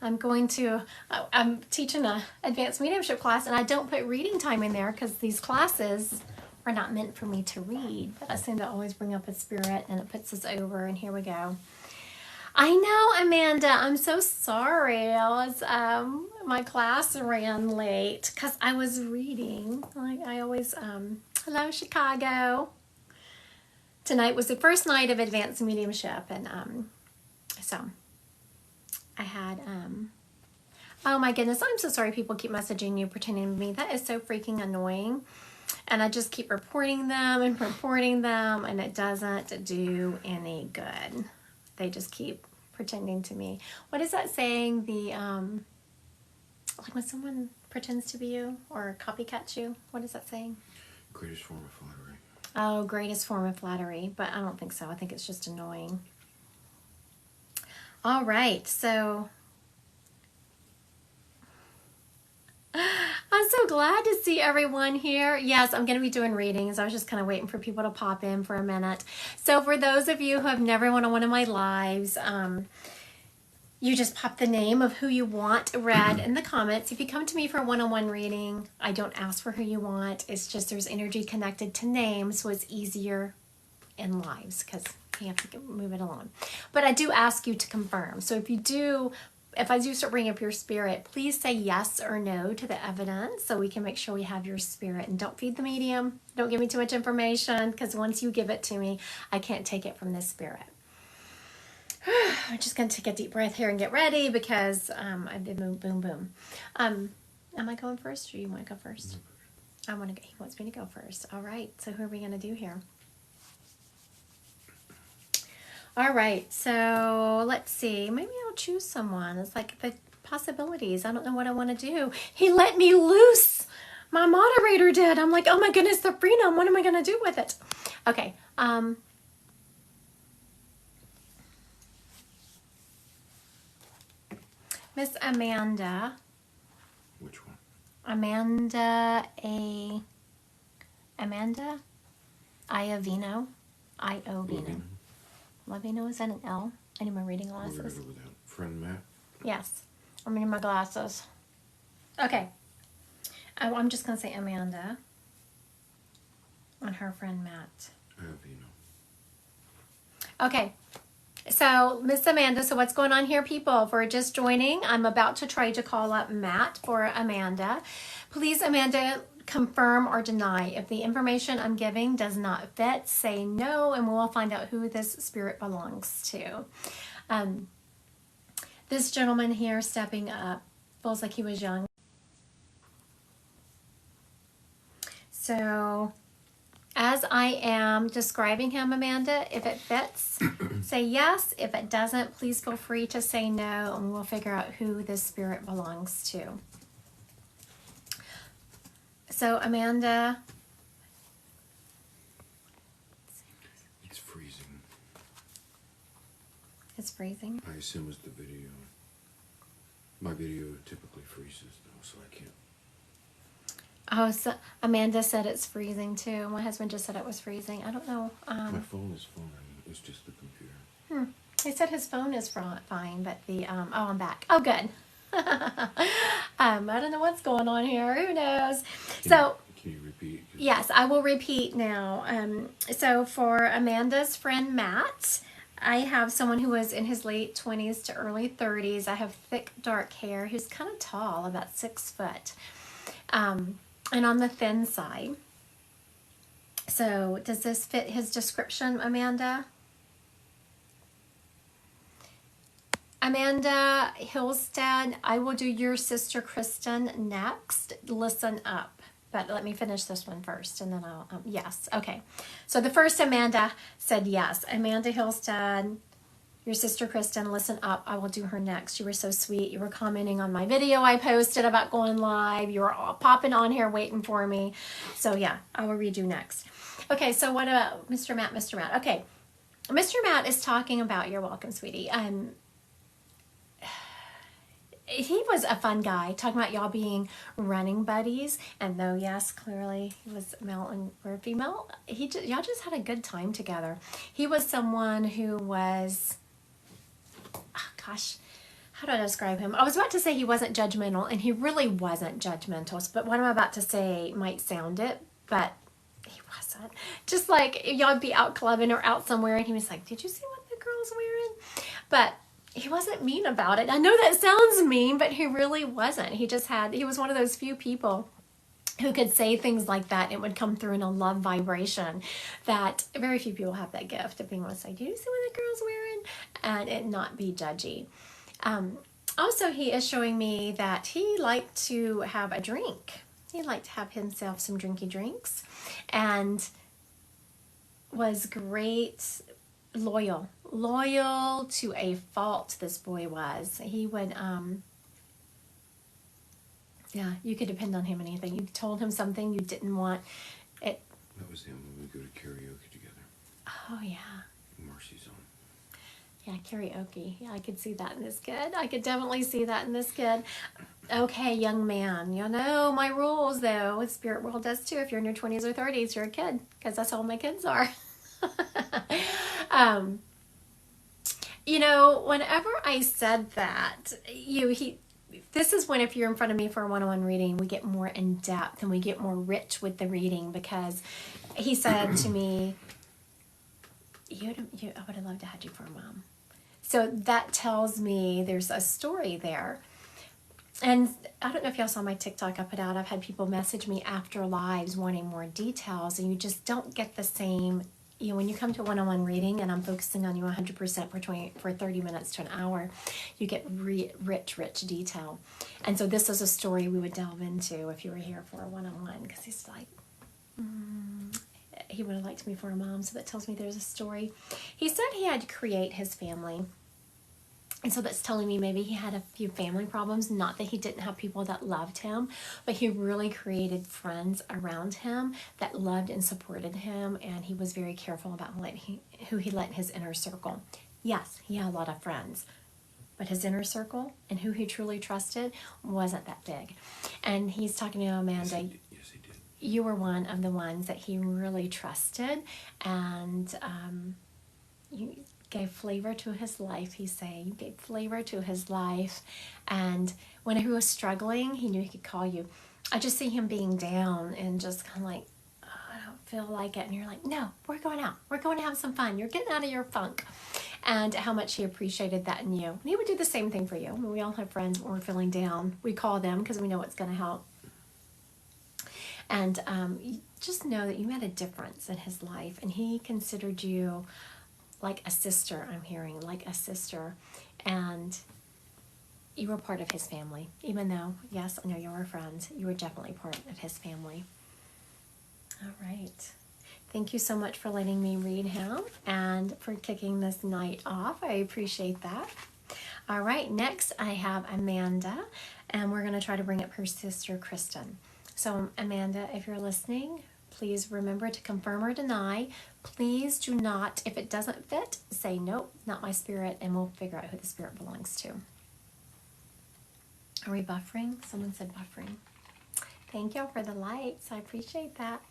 I'm teaching a advanced mediumship class, and I don't put reading time in there because these classes are not meant for me to read. But I seem to always bring up a spirit, and it puts us over, and here we go. I know, Amanda, I'm so sorry. My class ran late because I was reading. I always, hello, Chicago. Tonight was the first night of advanced mediumship, and so I had, oh my goodness, I'm so sorry people keep messaging you pretending to me. That is so freaking annoying. And I just keep reporting them, and it doesn't do any good. They just keep pretending to me. What is that saying? Like when someone pretends to be you or copycats you, what is that saying? Greatest form of flattery. Oh, greatest form of flattery, but I don't think so. I think it's just annoying. All right, so I'm so glad to see everyone here. Yes, I'm going to be doing readings. I was just kind of waiting for people to pop in for a minute. So for those of you who have never went on one of my lives, you just pop the name of who you want read in the comments. If you come to me for a one-on-one reading, I don't ask for who you want. It's just there's energy connected to names, so it's easier in lives because you have to move it along. But I do ask you to confirm. So if I do start bringing up your spirit, please say yes or no to the evidence so we can make sure we have your spirit. And don't feed the medium. Don't give me too much information because once you give it to me, I can't take it from this spirit. I'm just going to take a deep breath here and get ready because I did boom, boom. Am I going first or you want to go first? He wants me to go first. All right. So who are we going to do here? All right. So let's see. Maybe I'll choose someone. It's like the possibilities. I don't know what I want to do. He let me loose. My moderator did. I'm like, oh my goodness, the freedom. What am I going to do with it? Okay. Miss Amanda. Which one? Amanda Iovino. Lavino, is that an L? I need my reading glasses. We're gonna go with that. Friend Matt? Yes. I'm reading my glasses. Okay. I'm just going to say Amanda and her friend Matt. Iovino. Okay. So, Miss Amanda, so what's going on here, people? If we're just joining, I'm about to try to call up Matt for Amanda. Please, Amanda, confirm or deny. If the information I'm giving does not fit, say no, and we'll find out who this spirit belongs to. This gentleman here stepping up feels like he was young. So, as I am describing him, Amanda, if it fits, say yes. If it doesn't, please feel free to say no, and we'll figure out who this spirit belongs to. So, Amanda. It's freezing. It's freezing? I assume it's the video. My video typically freezes, though, so I can't. Oh, so Amanda said it's freezing, too. My husband just said it was freezing. I don't know. My phone is fine. It's just the computer. He said his phone is fine, but oh, I'm back. Oh, good. I don't know what's going on here. Who knows? Can you repeat? Yes, I will repeat now. So for Amanda's friend Matt, I have someone who is in his late 20s to early 30s. I have thick, dark hair, who's kind of tall, about 6 foot, and on the thin side. So does this fit his description, Amanda? Amanda Hillstead, I will do your sister Kristen next. Listen up. But let me finish this one first, and then I'll, yes. Okay. So the first Amanda said yes. Amanda Hillstead, your sister Kristen, listen up. I will do her next. You were so sweet. You were commenting on my video I posted about going live. You were all popping on here waiting for me. So yeah, I will read you next. Okay, so what about Mr. Matt? Mr. Matt. Okay. Mr. Matt is talking about, you're welcome, sweetie. He was a fun guy, talking about y'all being running buddies. And though, yes, clearly he was male and we're female, y'all just had a good time together. He was someone who was, oh gosh, how do I describe him? I was about to say he wasn't judgmental, and he really wasn't judgmental. But what I'm about to say might sound it, but he wasn't. Just like y'all would be out clubbing or out somewhere, and he was like, "Did you see what the girl's wearing?" But he wasn't mean about it. I know that sounds mean, but he really wasn't. He was one of those few people who could say things like that. It would come through in a love vibration that very few people have that gift of being able to say, "Do you see what the girl's wearing?" and it not be judgy. Also, he is showing me that he liked to have a drink. He liked to have himself some drinky drinks, and was great, loyal to a fault. This boy was. He would, yeah, you could depend on him in anything. You told him something you didn't want it. That was him when we go to karaoke together. Oh yeah. Marcy's on. Yeah, karaoke. Yeah, I could see that in this kid. I could definitely see that in this kid. Okay, young man. You know my rules, though. Spirit world does too. If you're in your 20s or 30s, you're a kid, because that's how my kids are. You know, whenever I said that, this is when, if you're in front of me for a one-on-one reading, we get more in depth and we get more rich with the reading, because he said to me, I would have loved to have you for a mom. So that tells me there's a story there. And I don't know if y'all saw my TikTok I put out. I've had people message me after lives wanting more details, and you just don't get the same. You know, when you come to a one-on-one reading and I'm focusing on you 100% for 30 minutes to an hour, you get rich detail. And so this is a story we would delve into if you were here for a one-on-one, because he's like, he would have liked me for a mom, so that tells me there's a story. He said he had to create his family. And so that's telling me maybe he had a few family problems. Not that he didn't have people that loved him, but he really created friends around him that loved and supported him, and he was very careful about who he let in his inner circle. Yes, he had a lot of friends, but his inner circle and who he truly trusted wasn't that big. And he's talking to Amanda. Yes, he did. You were one of the ones that he really trusted, and you gave flavor to his life, he's saying. You gave flavor to his life. And when he was struggling, he knew he could call you. I just see him being down and just kind of like, oh, I don't feel like it. And you're like, no, we're going out. We're going to have some fun. You're getting out of your funk. And how much he appreciated that in you. And he would do the same thing for you. I mean, we all have friends when we're feeling down. We call them because we know it's going to help. And you just know that you made a difference in his life. And he considered you like a sister, I'm hearing, like a sister. And you were part of his family. Even though, yes, I know you were friends, you were definitely part of his family. All right. Thank you so much for letting me read him and for kicking this night off. I appreciate that. All right, next I have Amanda, and we're going to try to bring up her sister, Kristen. So, Amanda, if you're listening, please remember to confirm or deny. Please do not, if it doesn't fit, say, nope, not my spirit, and we'll figure out who the spirit belongs to. Are we buffering? Someone said buffering. Thank y'all for the lights. I appreciate that.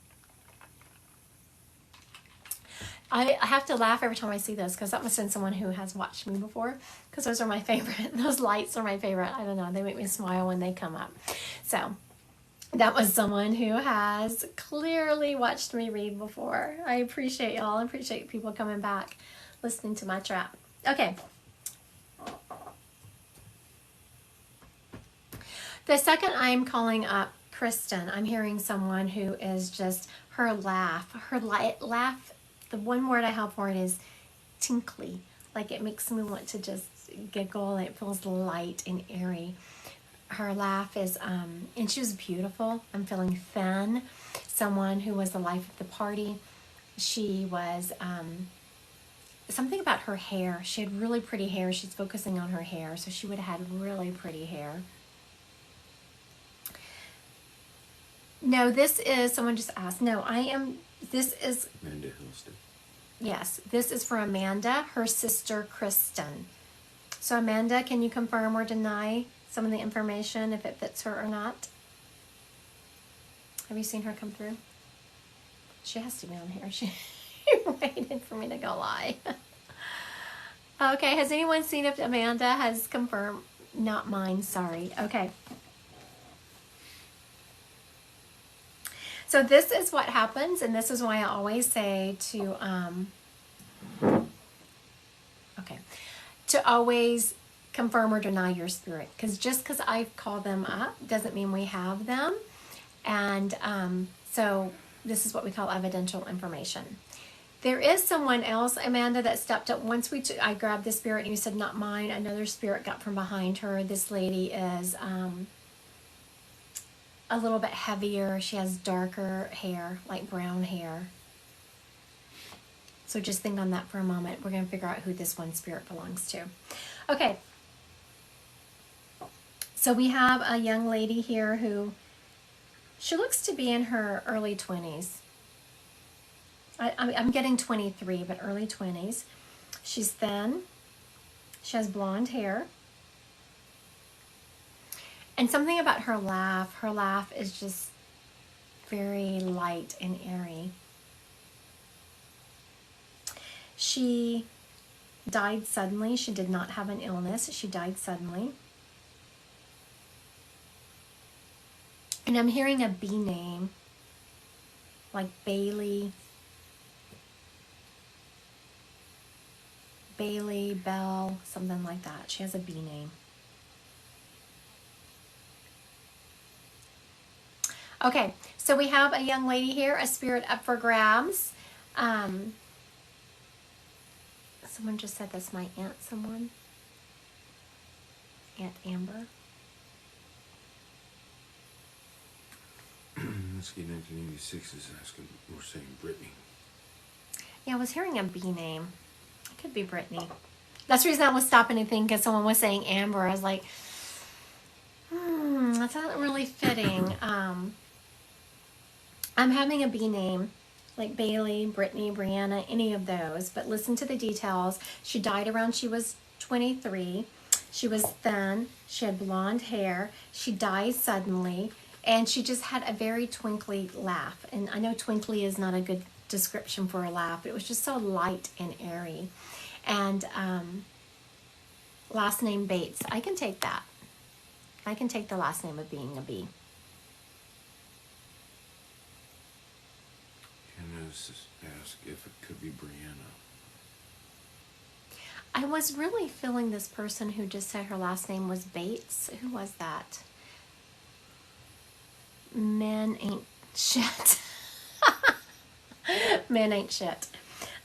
I have to laugh every time I see this, because that must have been someone who has watched me before, because those are my favorite. Those lights are my favorite. I don't know. They make me smile when they come up. So that was someone who has clearly watched me read before. I appreciate y'all. I appreciate people coming back, listening to my trap. Okay. The second I'm calling up Kristen, I'm hearing someone who is just, her laugh, the one word I have for it is tinkly. Like, it makes me want to just giggle. It feels light and airy. Her laugh is, and she was beautiful. I'm feeling thin. Someone who was the life of the party. She was, something about her hair. She had really pretty hair. She's focusing on her hair. So she would have had really pretty hair. No, this is, someone just asked. No, this is Amanda Hillston. Yes, this is for Amanda, her sister Kristen. So Amanda, can you confirm or deny some of the information, if it fits her or not? Have you seen her come through? She has to be on here. She waited for me to go lie. Okay, has anyone seen if Amanda has confirmed Not mine, sorry. Okay. So this is what happens, and this is why I always say to, to always confirm or deny your spirit. Because just because I call them up doesn't mean we have them. And so this is what we call evidential information. There is someone else, Amanda, that stepped up. Once I grabbed the spirit and you said, not mine, another spirit got from behind her. This lady is a little bit heavier. She has darker hair, like brown hair. So just think on that for a moment. We're going to figure out who this one spirit belongs to. Okay. So we have a young lady here who, she looks to be in her early 20s. I'm getting 23, but early 20s. She's thin. She has blonde hair. And something about her laugh is just very light and airy. She died suddenly. She did not have an illness. She died suddenly. And I'm hearing a B name, like Bailey, Bell, something like that. She has a B name. Okay, so we have a young lady here, a spirit up for grabs. Someone just said that's my aunt, someone. Aunt Amber. Whiskey 1986 is asking, we're saying Brittany. Yeah, I was hearing a B name. It could be Brittany. That's the reason I was stopping to think, because someone was saying Amber. I was like, that's not really fitting. I'm having a B name, like Bailey, Brittany, Brianna, any of those. But listen to the details. She died around she was 23. She was thin. She had blonde hair. She died suddenly. And she just had a very twinkly laugh. And I know twinkly is not a good description for a laugh, but it was just so light and airy. And last name Bates. I can take that. I can take the last name of being a B. And ask if it could be Brianna. I was really feeling this person who just said her last name was Bates. Who was that? Men ain't shit. Men ain't shit.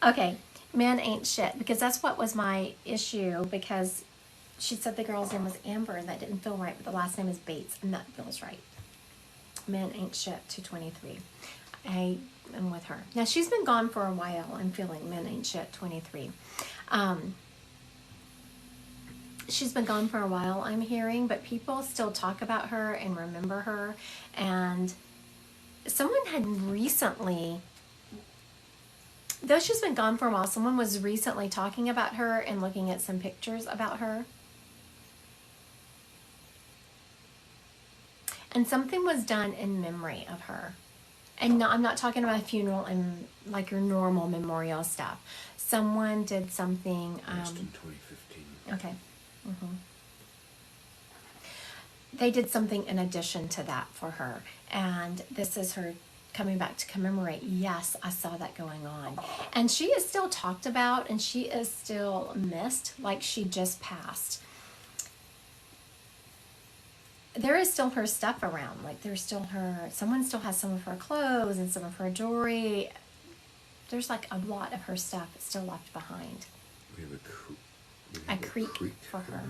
Okay, men ain't shit, because that's what was my issue, because she said the girl's name was Amber, and that didn't feel right, but the last name is Bates, and that feels right. Men ain't shit, 223. I am with her. Now, she's been gone for a while. I'm feeling men ain't shit, 23. She's been gone for a while, I'm hearing, but people still talk about her and remember her. And someone had recently, though she's been gone for a while, someone was recently talking about her and looking at some pictures about her. And something was done in memory of her. And no, I'm not talking about a funeral and like your normal memorial stuff. Someone did something. Passed in 2015. Okay. They did something in addition to that for her, and this is her coming back to commemorate. Yes, I saw that going on, and she is still talked about, and she is still missed, like she just passed. There is still her stuff around, like there's still her, someone still has some of her clothes and some of her jewelry. There's like a lot of her stuff still left behind. We have a creek for her.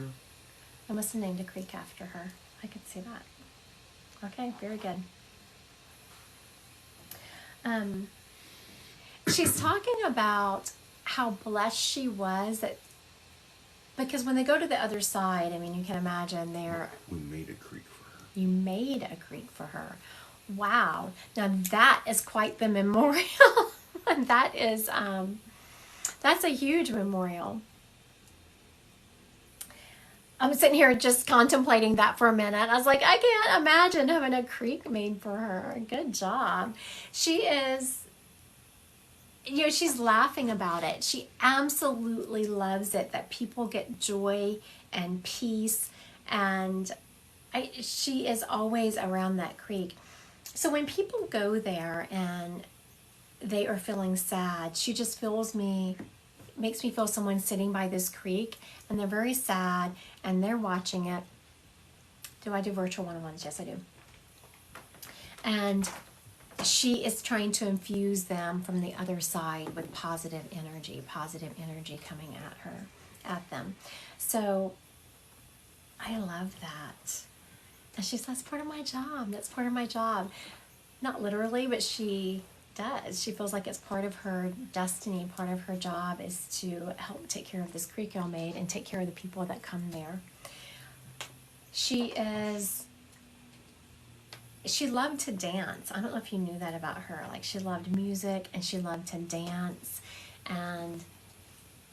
I must have named a creek after her. I could see that. Okay, very good. She's talking about how blessed she was, that because when they go to the other side, I mean, you can imagine we made a creek for her. You made a creek for her. Wow. Now that is quite the memorial. That is, that's a huge memorial. I'm sitting here just contemplating that for a minute. I was like, I can't imagine having a creek made for her. Good job. She is, you know, she's laughing about it. She absolutely loves it, that people get joy and peace And she is always around that creek. So when people go there and they are feeling sad, she just makes me feel someone sitting by this creek, and they're very sad, and they're watching it. Do I do virtual one-on-ones? Yes, I do. And she is trying to infuse them from the other side with positive energy coming at them. So I love that. And she says, that's part of my job. That's part of my job. Not literally, but she does. She feels like it's part of her destiny. Part of her job is to help take care of this creek y'all made and take care of the people that come there. She loved to dance. I don't know if you knew that about her. Like, she loved music and she loved to dance. And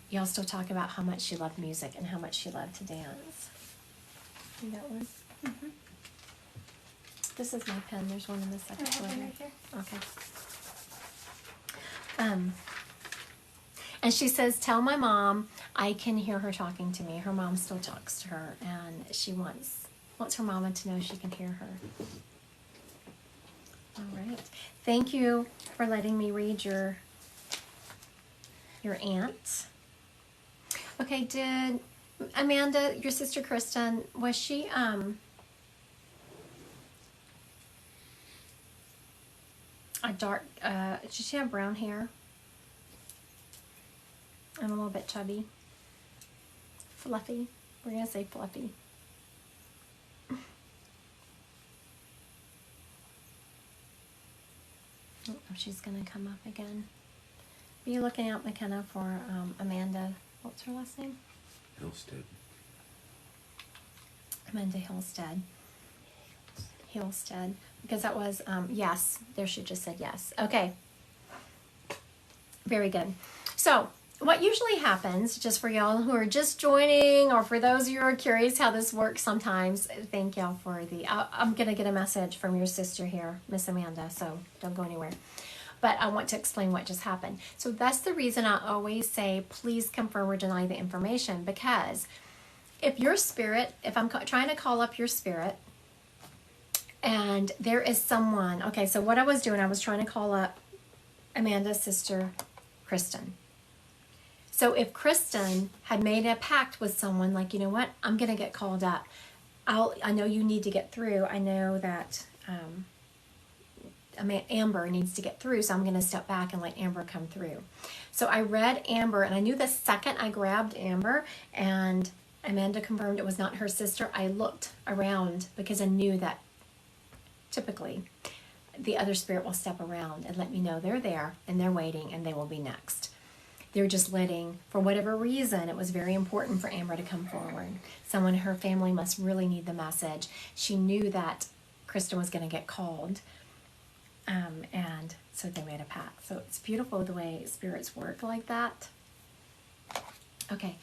y'all still talk about how much she loved music and how much she loved to dance. You got one? Mm-hmm. This is my pen. There's one in the second one right here. Okay. And she says, tell my mom I can hear her talking to me. Her mom still talks to her, and she wants her mama to know she can hear her. All right. Thank you for letting me read your aunt. Okay, did Amanda, your sister Kristen, was she a dark, did she have brown hair? And a little bit chubby. Fluffy. We're going to say fluffy. I don't know if she's going to come up again. Be looking out, McKenna, for Amanda. What's her last name? Hillstead. Amanda Hillstead. Because that was, yes. There she just said yes. Okay. Very good. So, what usually happens, just for y'all who are just joining, or for those of you who are curious how this works sometimes, thank y'all for I'm going to get a message from your sister here, Miss Amanda, so don't go anywhere. But I want to explain what just happened. So that's the reason I always say, please confirm or deny the information, because if your spirit, if I'm trying to call up your spirit, and there is someone, okay, so what I was doing, I was trying to call up Amanda's sister, Kristen. So if Kristen had made a pact with someone, like, you know what, I'm going to get called up. I know you need to get through. I know that Amber needs to get through, so I'm going to step back and let Amber come through. So I read Amber, and I knew the second I grabbed Amber and Amanda confirmed it was not her sister, I looked around because I knew that typically the other spirit will step around and let me know they're there and they're waiting and they will be next. They're just letting, for whatever reason, it was very important for Amber to come forward. Someone in her family must really need the message. She knew that Kristen was going to get called, and so they made a pact. So it's beautiful the way spirits work like that. Okay.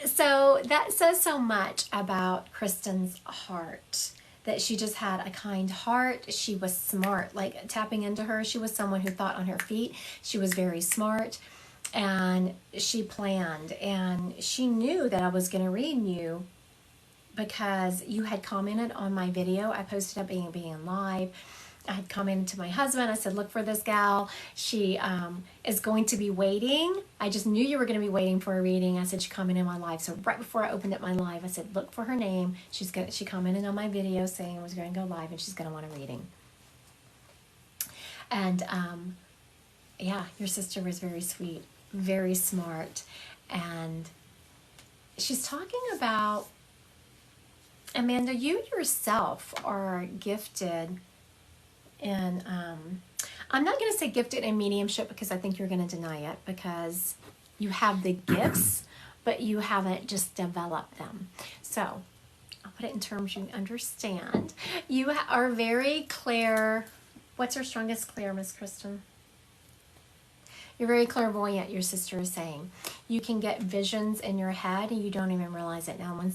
So that says so much about Kristen's heart, that she just had a kind heart. She was smart, like tapping into her. She was someone who thought on her feet. She was very smart, and she planned, and she knew that I was going to read you because you had commented on my video. I posted up being live. I had commented to my husband. I said, look for this gal. She is going to be waiting. I just knew you were going to be waiting for a reading. I said, she commented on my live. So right before I opened up my live, I said, look for her name. She commented on my video saying I was going to go live and she's going to want a reading. And yeah, your sister was very sweet, very smart. And she's talking about, Amanda, you yourself are gifted in, I'm not going to say gifted in mediumship because I think you're going to deny it, because you have the gifts, but you haven't just developed them. So I'll put it in terms you understand. You are very clear. What's her strongest clear, Miss Kristen? You're very clairvoyant, your sister is saying. You can get visions in your head and you don't even realize it. Now, when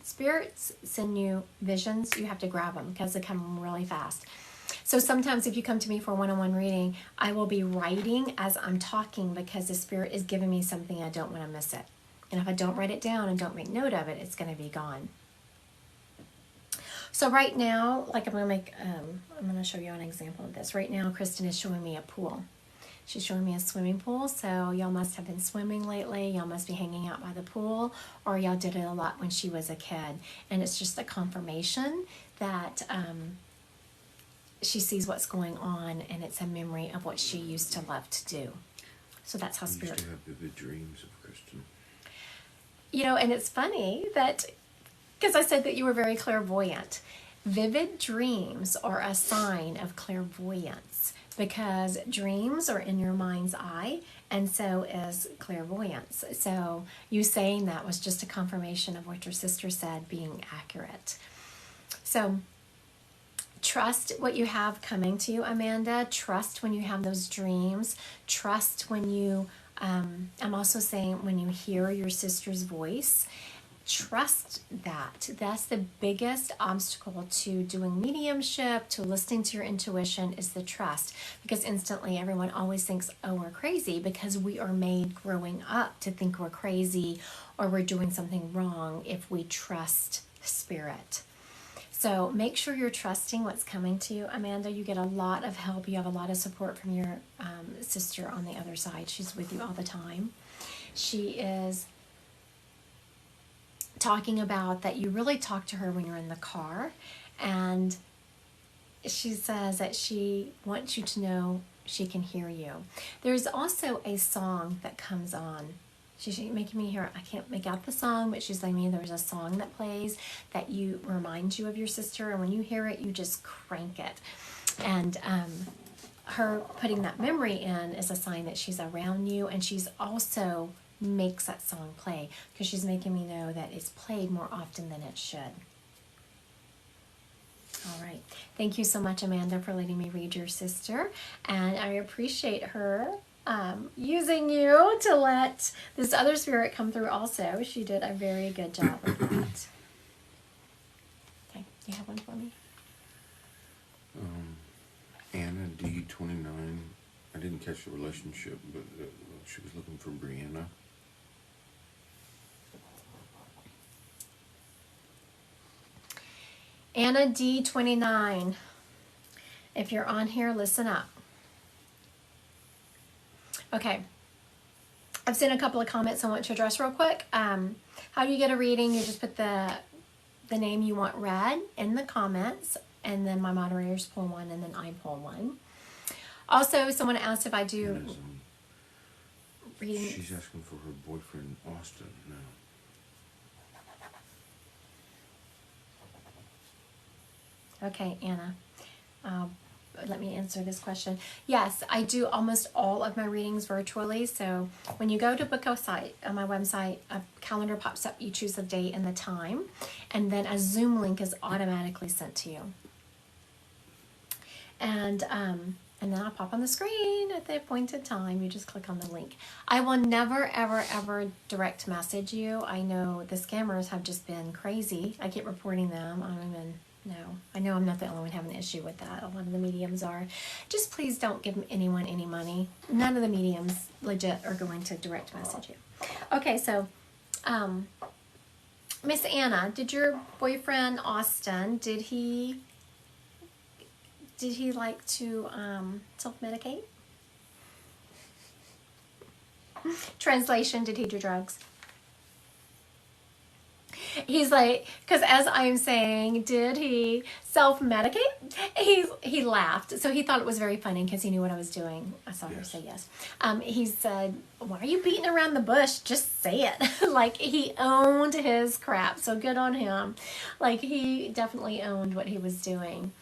spirits send you visions, you have to grab them because they come really fast. So sometimes if you come to me for a one-on-one reading, I will be writing as I'm talking because the spirit is giving me something. I don't want to miss it. And if I don't write it down and don't make note of it, it's going to be gone. So right now, like I'm going to show you an example of this. Right now, Kristen is showing me a pool. She's showing me a swimming pool, so y'all must have been swimming lately. Y'all must be hanging out by the pool, or y'all did it a lot when she was a kid. And it's just a confirmation that she sees what's going on, and it's a memory of what she used to love to do. So that's how spirit... I used to have vivid dreams of Kristen. You know, and it's funny that, because I said that you were very clairvoyant. Vivid dreams are a sign of clairvoyance, because dreams are in your mind's eye, and so is clairvoyance. So you saying that was just a confirmation of what your sister said being accurate. So trust what you have coming to you, Amanda. Trust when you have those dreams. Trust when you, I'm also saying when you hear your sister's voice. Trust that. That's the biggest obstacle to doing mediumship, to listening to your intuition, is the trust. Because instantly everyone always thinks, oh, we're crazy, because we are made growing up to think we're crazy or we're doing something wrong if we trust spirit. So make sure you're trusting what's coming to you, Amanda. You get a lot of help. You have a lot of support from your sister on the other side. She's with you all the time. She is talking about that you really talk to her when you're in the car, and she says that she wants you to know she can hear you. There's also a song that comes on. She's making me hear, I can't make out the song, but she's letting me, there's a song that plays that you reminds you of your sister, and when you hear it, you just crank it. And her putting that memory in is a sign that she's around you, and she's also makes that song play, because she's making me know that it's played more often than it should. All right. Thank you so much, Amanda, for letting me read your sister, and I appreciate her using you to let this other spirit come through also. She did a very good job with that. Okay, you have one for me? Anna D29. I didn't catch the relationship, but she was looking for Brianna. Anna D29. If you're on here, listen up. Okay. I've seen a couple of comments I want to address real quick. How do you get a reading? You just put the name you want read in the comments, and then my moderators pull one, and then I pull one. Also, someone asked if I do readings. She's asking for her boyfriend, Austin, now. Okay, Anna. Let me answer this question. Yes, I do almost all of my readings virtually. So when you go to book a site on my website, a calendar pops up. You choose the date and the time, and then a Zoom link is automatically sent to you. And then I'll pop on the screen at the appointed time. You just click on the link. I will never, ever, ever direct message you. I know the scammers have just been crazy. I keep reporting them. I don't even know. I know I'm not the only one having an issue with that. A lot of the mediums are. Just please don't give anyone any money. None of the mediums legit are going to direct message you. Okay, so Miss Anna, did your boyfriend Austin, did he like to self-medicate? Translation, did he do drugs? He's like, because as I'm saying, did he self-medicate? He laughed. So he thought it was very funny because he knew what I was doing. I saw her say yes. He said, why are you beating around the bush? Just say it. Like, he owned his crap. So good on him. Like, he definitely owned what he was doing.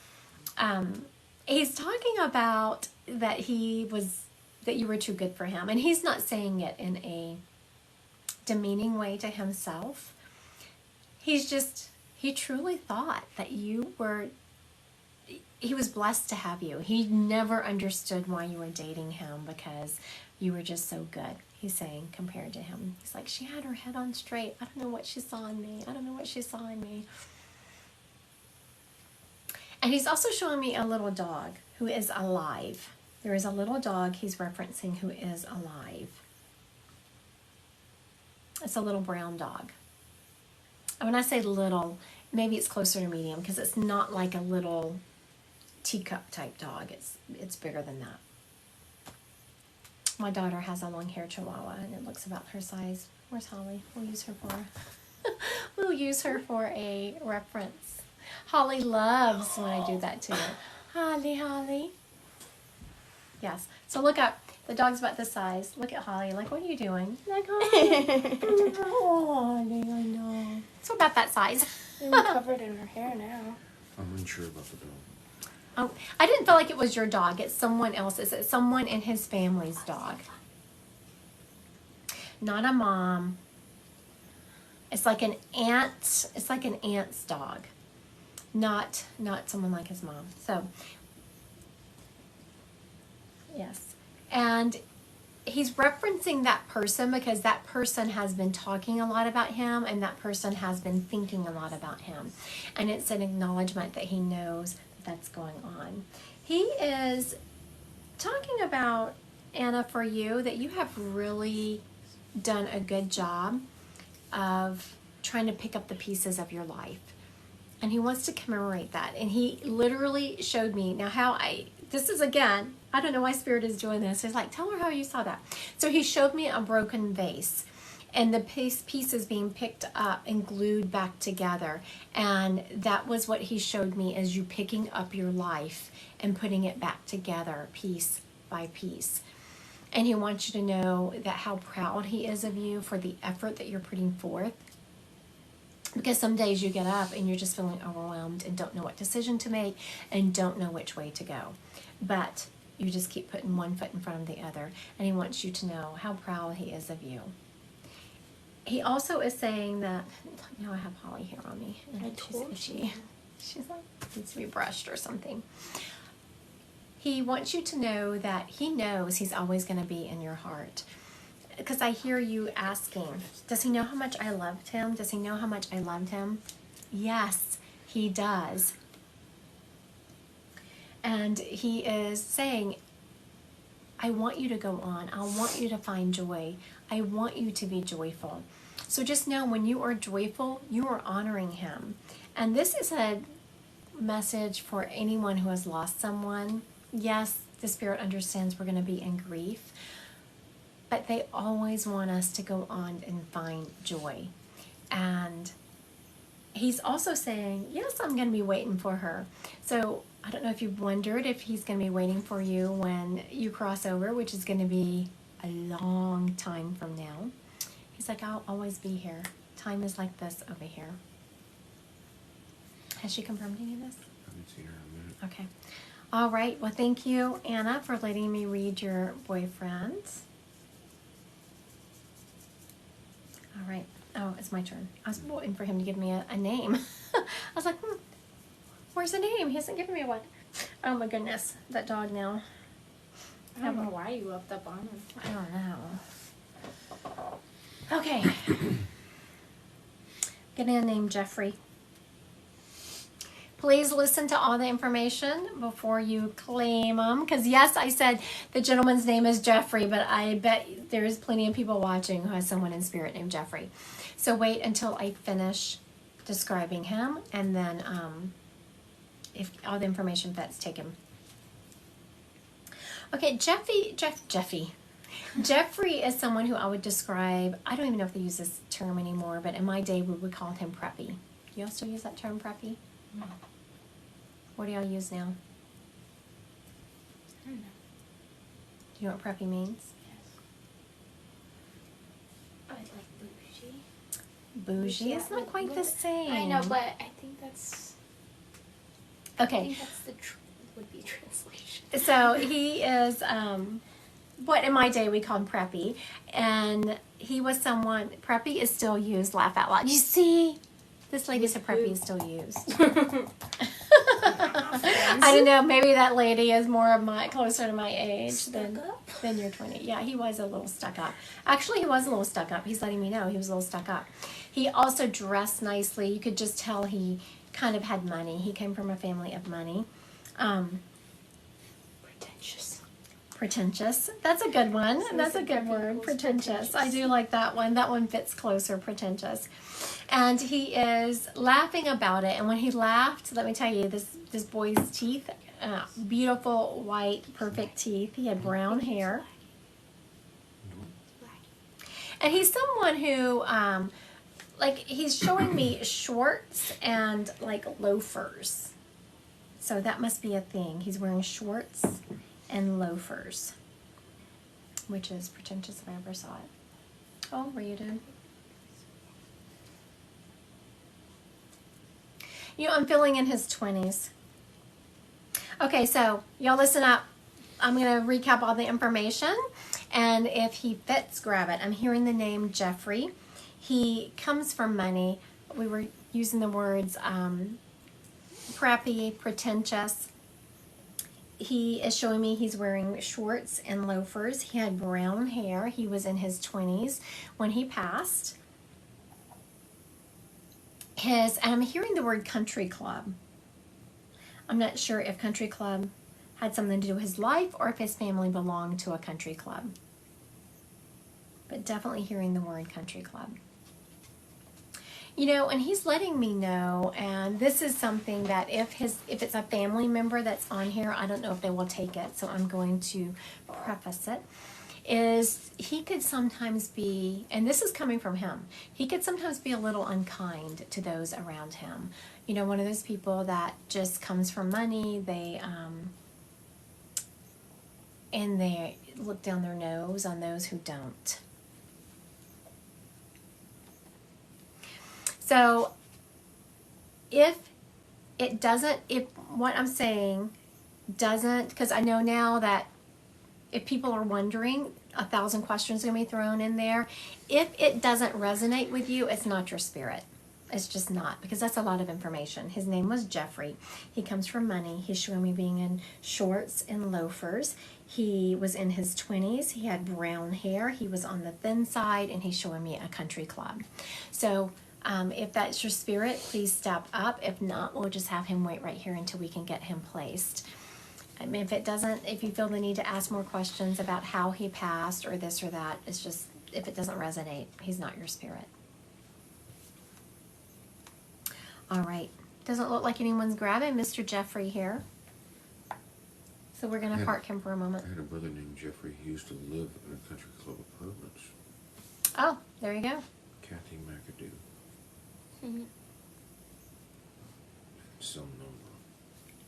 He's talking about that you were too good for him. And he's not saying it in a demeaning way to himself. He truly thought that he was blessed to have you. He never understood why you were dating him, because you were just so good, he's saying, compared to him. He's like, she had her head on straight. I don't know what she saw in me. I don't know what she saw in me. And he's also showing me a little dog who is alive. There is a little dog he's referencing who is alive. It's a little brown dog. And when I say little, maybe it's closer to medium because it's not like a little teacup type dog. It's bigger than that. My daughter has a long hair chihuahua and it looks about her size. Where's Holly? We'll use her for a reference. Holly loves when I do that to her. Holly. Yes. So look up. The dog's about this size. Look at Holly. Like, what are you doing? Like, oh, Holly, I know. So about that size. I'm covered in her hair now. I'm unsure about the dog. Oh, I didn't feel like it was your dog. It's someone else's. It's someone in his family's dog. Not a mom. It's like an aunt. It's like an aunt's dog. Not someone like his mom. So, yes. And he's referencing that person because that person has been talking a lot about him and that person has been thinking a lot about him. And it's an acknowledgement that he knows that's going on. He is talking about, Anna, for you, that you have really done a good job of trying to pick up the pieces of your life. And he wants to commemorate that. And he literally showed me now this is again, I don't know why Spirit is doing this. He's like, tell her how you saw that. So he showed me a broken vase and the pieces being picked up and glued back together. And that was what he showed me, as you picking up your life and putting it back together piece by piece. And he wants you to know that how proud he is of you for the effort that you're putting forth. Because some days you get up and you're just feeling overwhelmed and don't know what decision to make and don't know which way to go. But you just keep putting one foot in front of the other. And he wants you to know how proud he is of you. He also is saying that, I have Holly here on me. And she's like, needs to be brushed or something. He wants you to know that he knows he's always going to be in your heart. Because I hear you asking, does he know how much I loved him? Does he know how much I loved him? Yes, he does. And he is saying, I want you to go on. I want you to find joy. I want you to be joyful. So just know when you are joyful, you are honoring him. And this is a message for anyone who has lost someone. Yes, the Spirit understands we're going to be in grief. But they always want us to go on and find joy. And he's also saying, yes, I'm going to be waiting for her. So I don't know if you've wondered if he's going to be waiting for you when you cross over, which is going to be a long time from now. He's like, I'll always be here. Time is like this over here. Has she confirmed any of this? I haven't seen her in a minute. Okay. All right. Well, thank you, Anna, for letting me read your boyfriend. All right. Oh, it's my turn. I was waiting for him to give me a name. I was like, where's the name? He hasn't given me one. Oh, my goodness. That dog now. I don't know why you left that on him. I don't know. Okay. Gonna name Jeffrey. Please listen to all the information before you claim them. Because yes, I said the gentleman's name is Jeffrey, but I bet there's plenty of people watching who has someone in spirit named Jeffrey. So wait until I finish describing him, and then if all the information fits, take him. Okay, Jeffrey is someone who I would describe, I don't even know if they use this term anymore, but in my day we would call him preppy. Do y'all still use that term, preppy? No. What do y'all use now? I don't know. Do you know what preppy means? Yes. I like bougie. Bougie? Yeah, It's not but- quite the but- same. I know, but I think that's... I Okay, think that's would be translation. so he is, what in my day we called preppy, and he was someone, preppy is still used, laugh out loud. You see? This lady said preppy is still used. I don't know, maybe that lady is more of closer to my age than you're 20. Yeah, he was a little stuck up. Actually, he was a little stuck up. He's letting me know he was a little stuck up. He also dressed nicely. You could just tell he kind of had money. He came from a family of money. Pretentious. Pretentious. That's a good one. That's a good word. Pretentious. I do like that one. That one fits closer. Pretentious. And he is laughing about it. And when he laughed, let me tell you, this boy's teeth, beautiful white, perfect teeth. He had brown hair. And he's someone who, like, he's showing me shorts and like loafers. So that must be a thing. He's wearing shorts and loafers, which is pretentious if I ever saw it. Oh, read it. You know, I'm feeling in his 20s. Okay, so y'all listen up. I'm going to recap all the information, and if he fits, grab it. I'm hearing the name Jeffrey. He comes from money. We were using the words preppy, pretentious. He is showing me he's wearing shorts and loafers. He had brown hair. He was in his 20s when he passed. And I'm hearing the word country club. I'm not sure if country club had something to do with his life or if his family belonged to a country club. But definitely hearing the word country club. You know, and he's letting me know, and this is something that if it's a family member that's on here, I don't know if they will take it, so I'm going to preface it, is he could sometimes be, and this is coming from him, he could sometimes be a little unkind to those around him. You know, one of those people that just comes from money, and they look down their nose on those who don't. So if what I'm saying doesn't, because I know now that if people are wondering, 1,000 questions are going to be thrown in there. If it doesn't resonate with you, it's not your spirit. It's just not, because that's a lot of information. His name was Jeffrey. He comes from money. He's showing me being in shorts and loafers. He was in his 20s. He had brown hair. He was on the thin side, and he's showing me a country club. So if that's your spirit, please step up. If not, we'll just have him wait right here until we can get him placed. I mean, if you feel the need to ask more questions about how he passed or this or that, it's just, if it doesn't resonate, he's not your spirit. All right. Doesn't look like anyone's grabbing Mr. Jeffrey here. So we're going to park him for a moment. I had a brother named Jeffrey. He used to live in a country club apartments. Oh, there you go. Kathy McAdoo. Mm-hmm. Some number.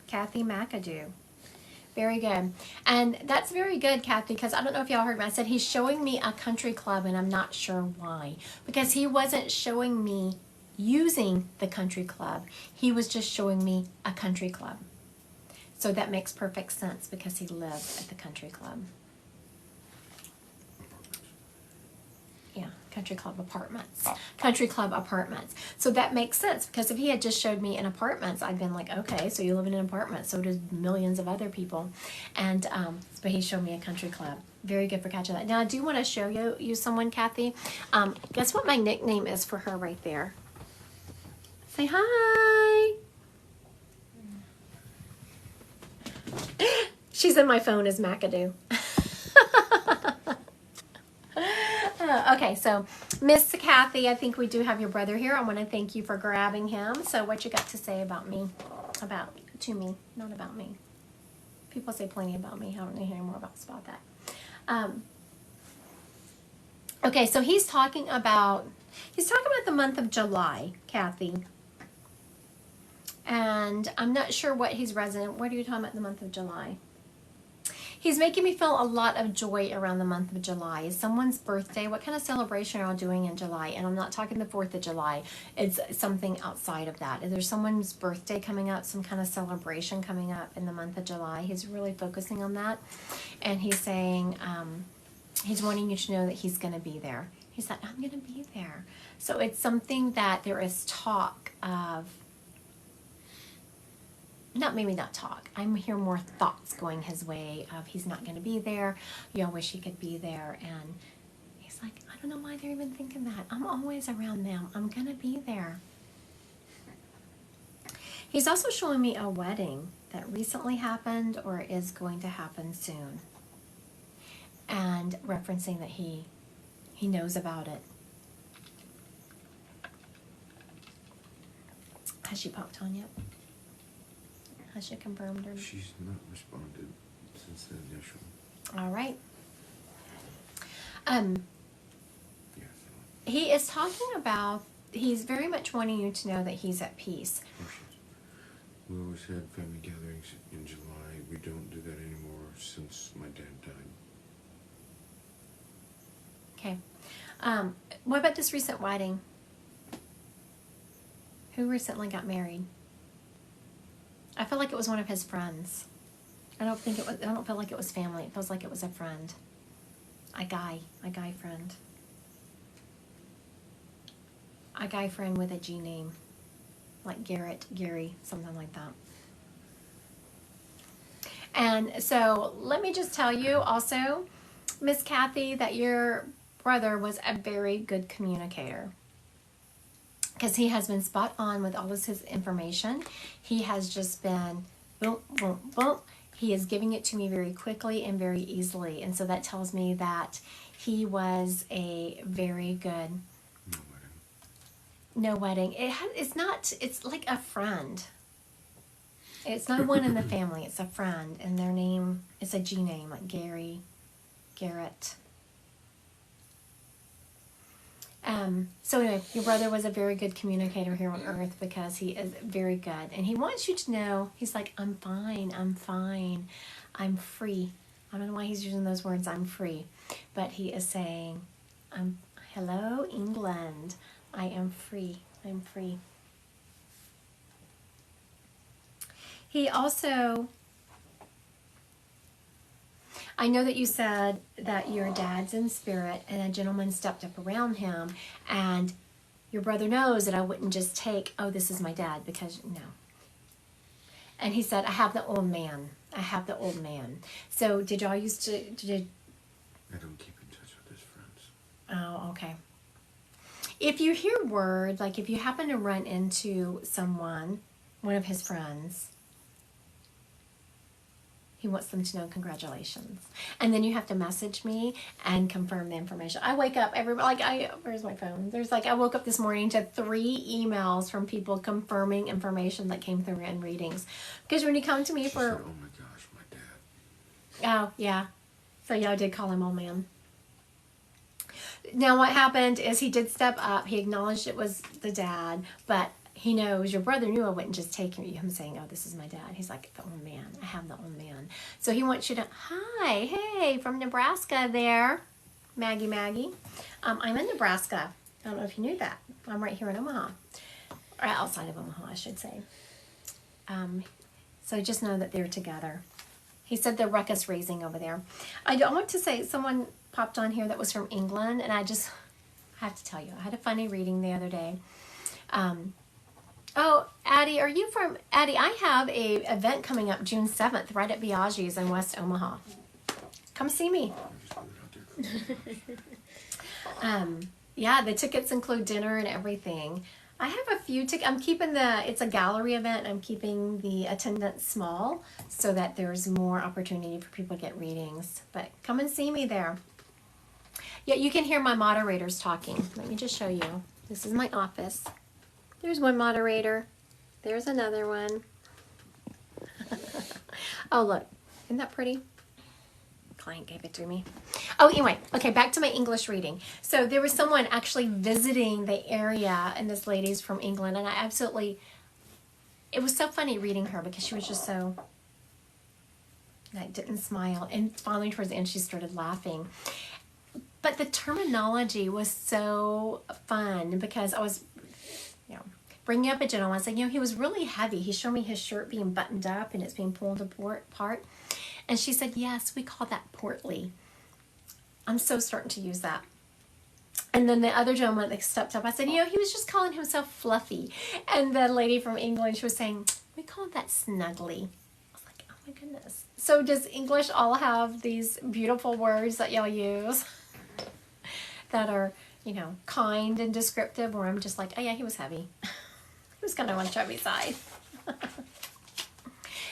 Kathy McAdoo. Very good. And that's very good, Kathy, because I don't know if y'all heard me. I said he's showing me a country club, and I'm not sure why. Because he wasn't showing me using the country club. He was just showing me a country club. So that makes perfect sense because he lived at the country club. Yeah, country club apartments. Country club apartments. So that makes sense because if he had just showed me in apartments, I'd been like, okay, so you live in an apartment. So does millions of other people. And but he showed me a country club. Very good for catching that. Now I do want to show you someone, Kathy. Guess what my nickname is for her right there? Say hi. She's in my phone as McAdoo. Okay, so Miss Kathy, I think we do have your brother here. I want to thank you for grabbing him. So what you got to say about me? To me, not about me. People say plenty about me. I don't know any more about that. Okay, so he's talking about the month of July, Kathy. And I'm not sure what he's resonant. What are you talking about the month of July? He's making me feel a lot of joy around the month of July. Is someone's birthday? What kind of celebration are you doing in July? And I'm not talking the 4th of July. It's something outside of that. Is there someone's birthday coming up, some kind of celebration coming up in the month of July? He's really focusing on that. And he's saying, he's wanting you to know that he's going to be there. He's like, I'm going to be there. So it's something that there is talk of, maybe not talk. I'm hearing more thoughts going his way of he's not going to be there. You all wish he could be there. And he's like, I don't know why they're even thinking that. I'm always around them. I'm going to be there. He's also showing me a wedding that recently happened or is going to happen soon. and referencing that he knows about it. Has she popped on yet? Has she confirmed her? She's not responded since the initial. All right. Yes. He is talking about, he's very much wanting you to know that he's at peace. We always had family gatherings in July. We don't do that anymore since my dad died. Okay. What about this recent wedding? Who recently got married? I feel like it was one of his friends. I don't feel like it was family. It feels like it was a friend. A guy friend. A guy friend with a G name. Like Garrett, Gary, something like that. And so let me just tell you also, Miss Kathy, that your brother was a very good communicator. Because he has been spot on with all of his information. He has just been boom, boom, boom. He is giving it to me very quickly and very easily. And so that tells me that he was a very good... No wedding. It's like a friend. It's not one in the family. It's a friend. And their name is a G name, like Gary, Garrett. So anyway, your brother was a very good communicator here on earth because he is very good. And he wants you to know, he's like, I'm fine, I'm free. I don't know why he's using those words, I'm free. But he is saying, hello, England. I am free. I'm free. He also, I know that you said that your dad's in spirit and a gentleman stepped up around him, and your brother knows that I wouldn't just take, oh, this is my dad, because no. And he said, I have the old man. So did y'all used to, I don't keep in touch with his friends. Oh, okay. If you hear word, like if you happen to run into someone, one of his friends, he wants them to know congratulations. And then you have to message me and confirm the information. I wake up where's my phone? I woke up this morning to 3 emails from people confirming information that came through in readings. Because when you come to me She for... said, oh my gosh, my dad. Oh, yeah. So y'all did call him old man. Now what happened is he did step up. He acknowledged it was the dad, but he knows your brother knew I wouldn't just take him saying, oh, this is my dad. He's like, the old man. I have the old man. So he wants you to, hi, hey, from Nebraska there, Maggie. I'm in Nebraska. I don't know if you knew that. I'm right here in Omaha, or outside of Omaha, I should say. So just know that they're together. He said they're ruckus raising over there. I want to say someone popped on here that was from England, and I have to tell you, I had a funny reading the other day. Oh, Addie, are you from... Addie, I have a event coming up June 7th right at Biaggi's in West Omaha. Come see me. Yeah, the tickets include dinner and everything. I have a few tickets. I'm keeping it's a gallery event. I'm keeping the attendance small so that there's more opportunity for people to get readings. But come and see me there. Yeah, you can hear my moderators talking. Let me just show you. This is my office. There's one moderator. There's another one. Oh, look. Isn't that pretty? Client gave it to me. Oh, anyway. Okay, back to my English reading. So there was someone actually visiting the area, and this lady's from England, and it was so funny reading her because she was just so, didn't smile. And finally towards the end, she started laughing. But the terminology was so fun because I was... bringing up a gentleman, I said, he was really heavy. He showed me his shirt being buttoned up and it's being pulled apart. And she said, yes, we call that portly. I'm so starting to use that. And then the other gentleman that stepped up, I said, he was just calling himself fluffy. And the lady from England, she was saying, we call that snuggly. I was like, oh my goodness. So does English all have these beautiful words that y'all use that are, kind and descriptive, or I'm just like, oh yeah, he was heavy. He was kind of on the chubby side.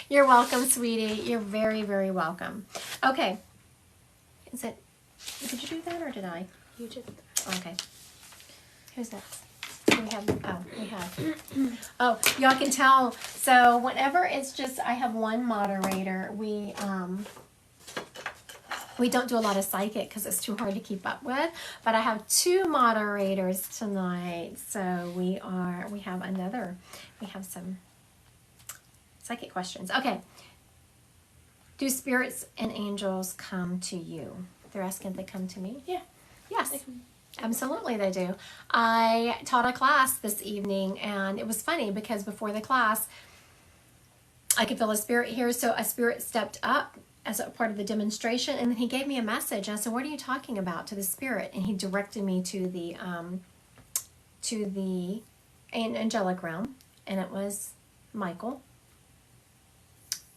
You're welcome, sweetie. You're very, very welcome. Okay. Is it Did you do that or did I? You did. Okay. Who's next? We have. Oh, y'all can tell. So whenever it's just, I have one moderator, we don't do a lot of psychic because it's too hard to keep up with. But I have two moderators tonight. So we have some psychic questions. Okay. Do spirits and angels come to you? They're asking if they come to me. Yeah. Yes. They come. Absolutely, they do. I taught a class this evening, and it was funny because before the class, I could feel a spirit here. So a spirit stepped up as a part of the demonstration, and then he gave me a message. And I said, "What are you talking about?" To the spirit, and he directed me to the angelic realm, and it was Michael.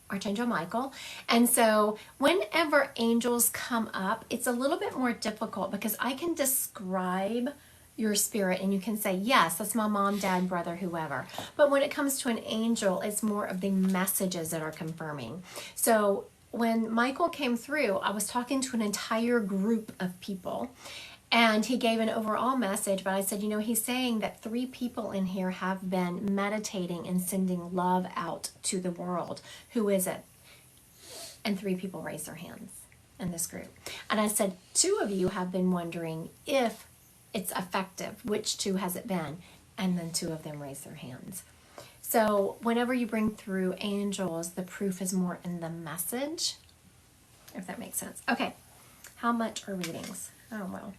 Archangel Michael. And so whenever angels come up, it's a little bit more difficult because I can describe your spirit and you can say, yes, that's my mom, dad, brother, whoever. But when it comes to an angel, it's more of the messages that are confirming. So when Michael came through, I was talking to an entire group of people. And he gave an overall message, but I said, he's saying that 3 people in here have been meditating and sending love out to the world. Who is it? And 3 people raised their hands in this group. And I said, 2 of you have been wondering if it's effective. Which 2 has it been? And then 2 of them raised their hands. So whenever you bring through angels, the proof is more in the message, if that makes sense. Okay, how much are readings? Oh, well.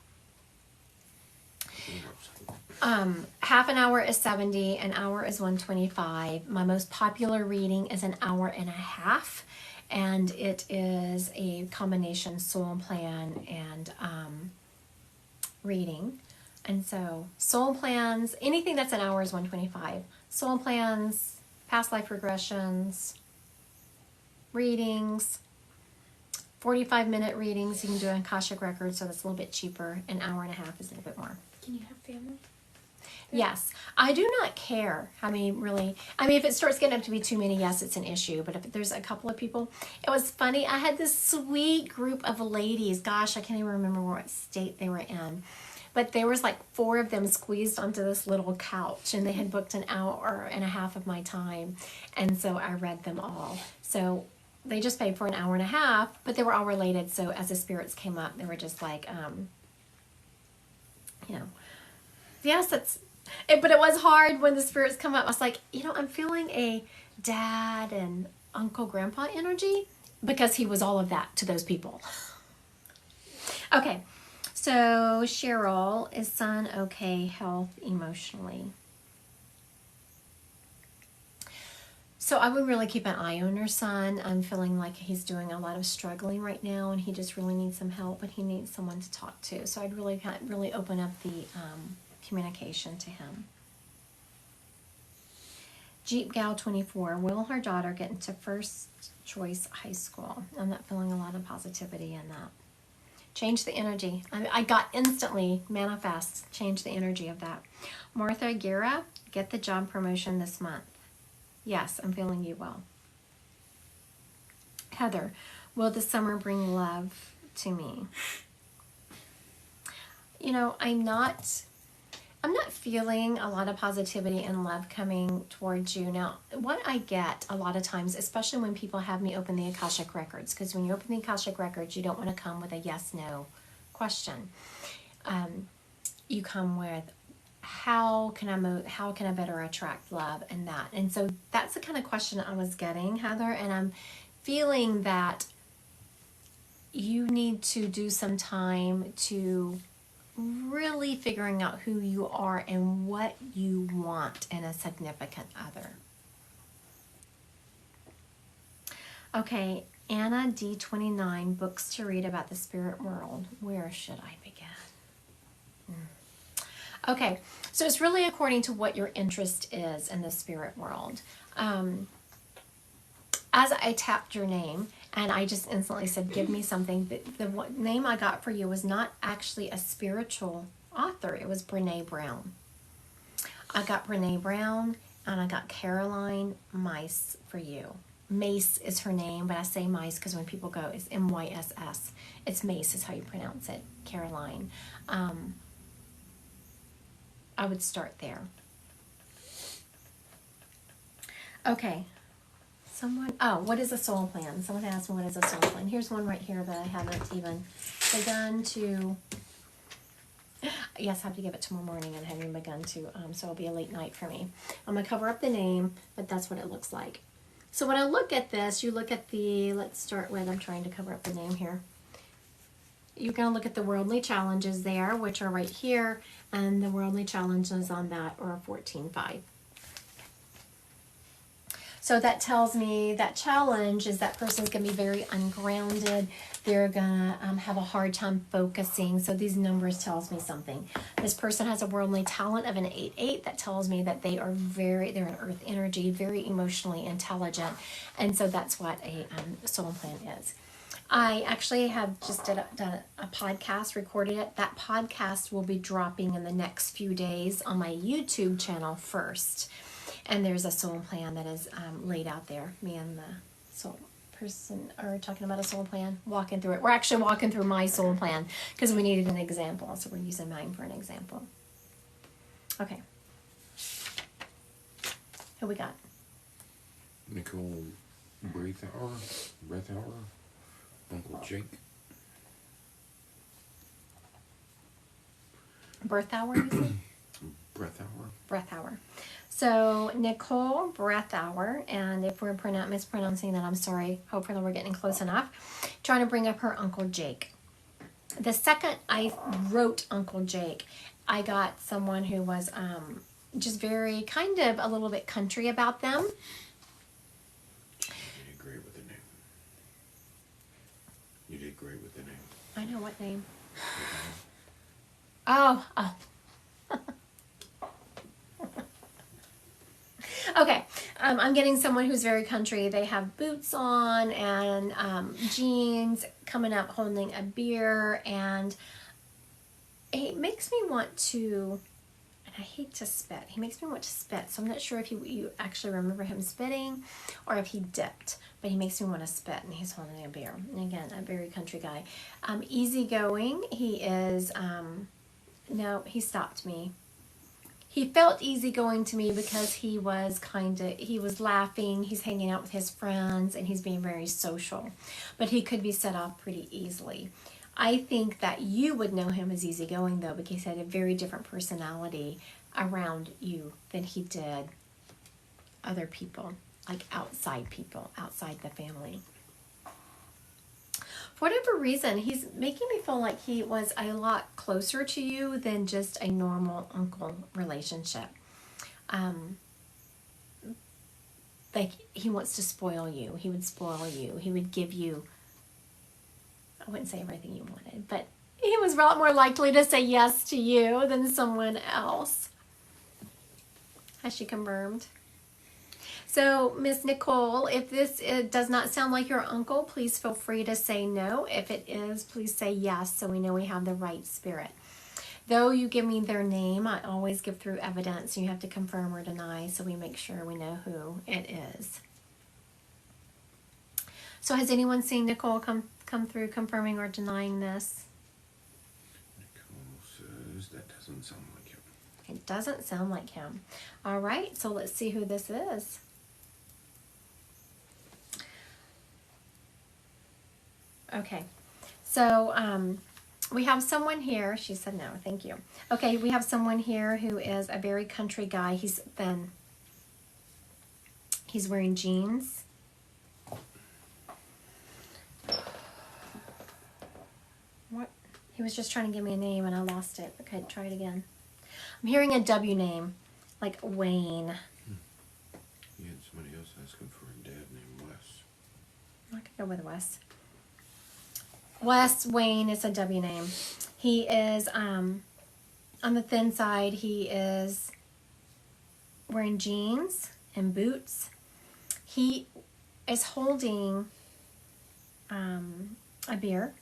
Half an hour is 70, an hour is 125. My most popular reading is an hour and a half, and it is a combination soul plan and reading. And so soul plans, anything that's an hour is 125. Soul plans, past life regressions, readings, 45-minute readings. You can do an Akashic record, so that's a little bit cheaper. An hour and a half is a little bit more. Can you have family? Yes. I do not care. If it starts getting up to be too many, yes, it's an issue. But if there's a couple of people, it was funny. I had this sweet group of ladies. Gosh, I can't even remember what state they were in. But there was like 4 of them squeezed onto this little couch, and they had booked an hour and a half of my time. And so I read them all. So they just paid for an hour and a half, but they were all related. So as the spirits came up, they were just like, yes, but it was hard when the spirits come up. I was like, I'm feeling a dad and uncle, grandpa energy because he was all of that to those people. Okay, so Cheryl, is son okay, health, emotionally? So I would really keep an eye on your son. I'm feeling like he's doing a lot of struggling right now, and he just really needs some help, but he needs someone to talk to. So I'd really open up the communication to him. Jeep Gal 24, will her daughter get into first choice high school? I'm not feeling a lot of positivity in that. Change the energy. I got instantly manifest, change the energy of that. Martha Guerra, get the job promotion this month. Yes, I'm feeling you well. Heather, will the summer bring love to me? I'm not feeling a lot of positivity and love coming towards you. Now, what I get a lot of times, especially when people have me open the Akashic Records, because when you open the Akashic Records, you don't want to come with a yes-no question. You come with, how can I better attract love and that? And so that's the kind of question I was getting, Heather, and I'm feeling that you need to do some time to really figuring out who you are and what you want in a significant other. Okay, Anna D29, books to read about the spirit world. Where should I begin? Okay, so it's really according to what your interest is in the spirit world. As I tapped your name, and I just instantly said, give me something. The name I got for you was not actually a spiritual author. It was Brene Brown. I got Brene Brown, and I got Caroline Myss for you. Mace is her name, but I say Mice because when people go, it's M-Y-S-S. It's Mace is how you pronounce it, Caroline. I would start there. Okay. What is a soul plan? Someone asked me what is a soul plan. Here's one right here that I haven't even begun to, yes, I have to give it tomorrow morning and I haven't even begun to, so it'll be a late night for me. I'm going to cover up the name, but that's what it looks like. So when I look at this, you look at let's start with, I'm trying to cover up the name here. You're going to look at the worldly challenges there, which are right here, and the worldly challenges on that are 14.5. So that tells me that challenge is that person's going to be very ungrounded. They're going to have a hard time focusing. So these numbers tells me something. This person has a worldly talent of an 8-8. That tells me that they're an earth energy, very emotionally intelligent. And so that's what a soul plan is. I actually have just done a podcast, recorded it. That podcast will be dropping in the next few days on my YouTube channel first. And there's a soul plan that is laid out there. Me and the soul person are talking about a soul plan, walking through it. We're actually walking through my soul plan because we needed an example. So we're using mine for an example. Okay. Who we got? Nicole Breathauer, Uncle Jake. Birth hour, you said? Breath hour. So Nicole Breathauer, and if we're mispronouncing that, I'm sorry. Hopefully we're getting close enough. Trying to bring up her Uncle Jake. The second I wrote Uncle Jake, I got someone who was just very kind of a little bit country about them. You did great with the name. You did great with the name. I know what name. Oh. Okay, I'm getting someone who's very country. They have boots on and jeans, coming up holding a beer, and it makes me want to, and I hate to spit, he makes me want to spit, so I'm not sure if you actually remember him spitting or if he dipped, but he makes me want to spit, and he's holding a beer. And again, a very country guy. Easygoing, he is, no, he stopped me. He felt easygoing to me because he was laughing, he's hanging out with his friends, and he's being very social. But he could be set off pretty easily. I think that you would know him as easygoing, though, because he had a very different personality around you than he did other people, like outside people, outside the family. For whatever reason, he's making me feel like he was a lot closer to you than just a normal uncle relationship. Like, he wants to spoil you. He would spoil you. He would give you, I wouldn't say everything you wanted, but he was a lot more likely to say yes to you than someone else. Has she confirmed? So, Miss Nicole, if this does not sound like your uncle, please feel free to say no. If it is, please say yes, so we know we have the right spirit. Though you give me their name, I always give through evidence. You have to confirm or deny, so we make sure we know who it is. So has anyone seen Nicole come through confirming or denying this? Nicole says that doesn't sound like him. It doesn't sound like him. All right, so let's see who this is. Okay, so we have someone here. She said no, thank you. Okay, we have someone here who is a very country guy. He's thin. He's wearing jeans. What? He was just trying to give me a name and I lost it. Okay, try it again. I'm hearing a W name, like Wayne. You had somebody else asking for a dad named Wes. I could go with Wes. Wes Wayne is a W name. He is on the thin side. He is wearing jeans and boots. He is holding a beer,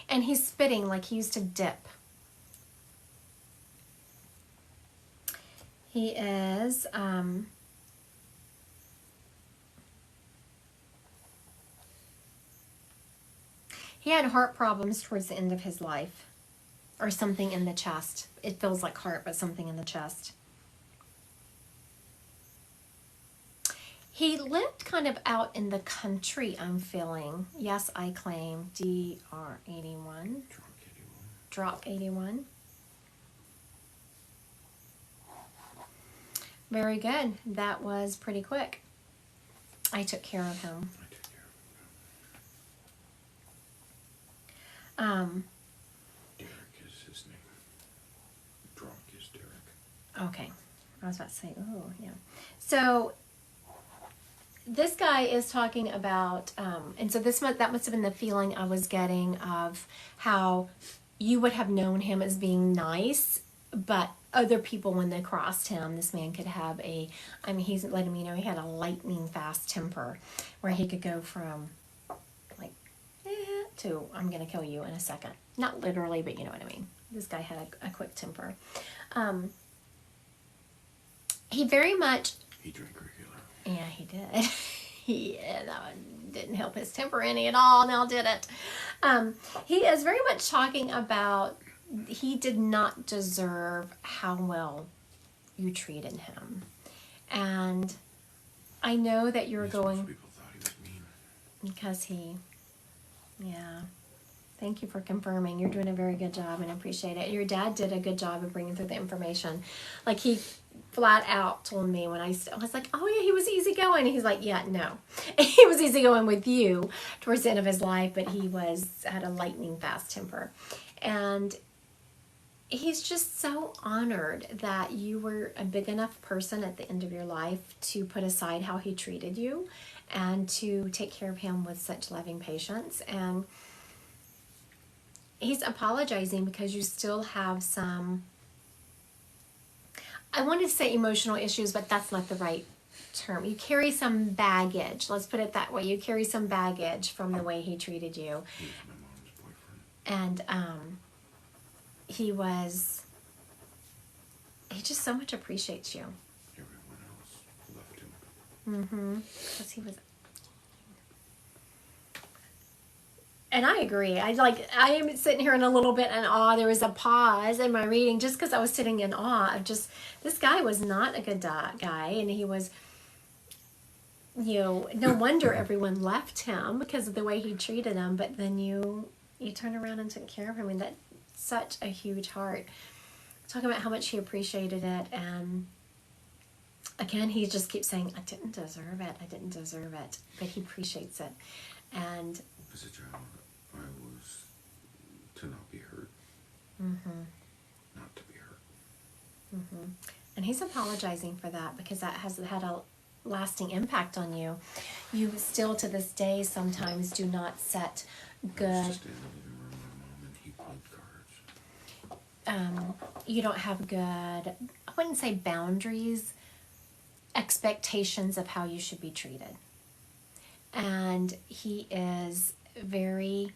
and he's spitting like he used to dip. He is He had heart problems towards the end of his life, or something in the chest. It feels like heart, but something in the chest. He lived kind of out in the country, I'm feeling. Yes, I claim. DR81. Drop 81. Very good. That was pretty quick. I took care of him. Derek is his name. Drunk is Derek. Okay. I was about to say, oh, yeah. So this guy is talking about, and so that must have been the feeling I was getting of how you would have known him as being nice, but other people, when they crossed him, this man could have he's letting me know he had a lightning fast temper where he could go from like, to I'm going to kill you in a second. Not literally, but you know what I mean. This guy had a quick temper. He very much... He drank regular. Yeah, he did. That didn't help his temper any at all, now did it? He is very much talking about he did not deserve how well you treated him. And I know that you're going... People thought he was mean. Because yeah. Thank you for confirming. You're doing a very good job and I appreciate it. Your dad did a good job of bringing through the information. Like he flat out told me when I was like, oh yeah, he was easygoing. He's like, yeah, no. He was easygoing with you towards the end of his life, but he had a lightning fast temper. And he's just so honored that you were a big enough person at the end of your life to put aside how he treated you and to take care of him with such loving patience. And he's apologizing because you still have some, I wanted to say emotional issues, but that's not the right term. You carry some baggage. Let's put it that way. You carry some baggage from the way he treated you. He was my mom's boyfriend. And he just so much appreciates you. Everyone else left him. Because he was... And I agree. I am sitting here in a little bit in awe. There was a pause in my reading just because I was sitting in awe of just, this guy was not a good guy. And he was, no wonder everyone left him because of the way he treated them. But then you turned around and took care of him. And that's such a huge heart. Talking about how much he appreciated it. And again, he just keeps saying, I didn't deserve it. I didn't deserve it. But he appreciates it. And as a child, I was to not be hurt. Not to be hurt. And he's apologizing for that because that has had a lasting impact on you. You still to this day sometimes do not set good... I was just in the living room with my mom and he played cards. You don't have good, I wouldn't say boundaries, expectations of how you should be treated. And he is very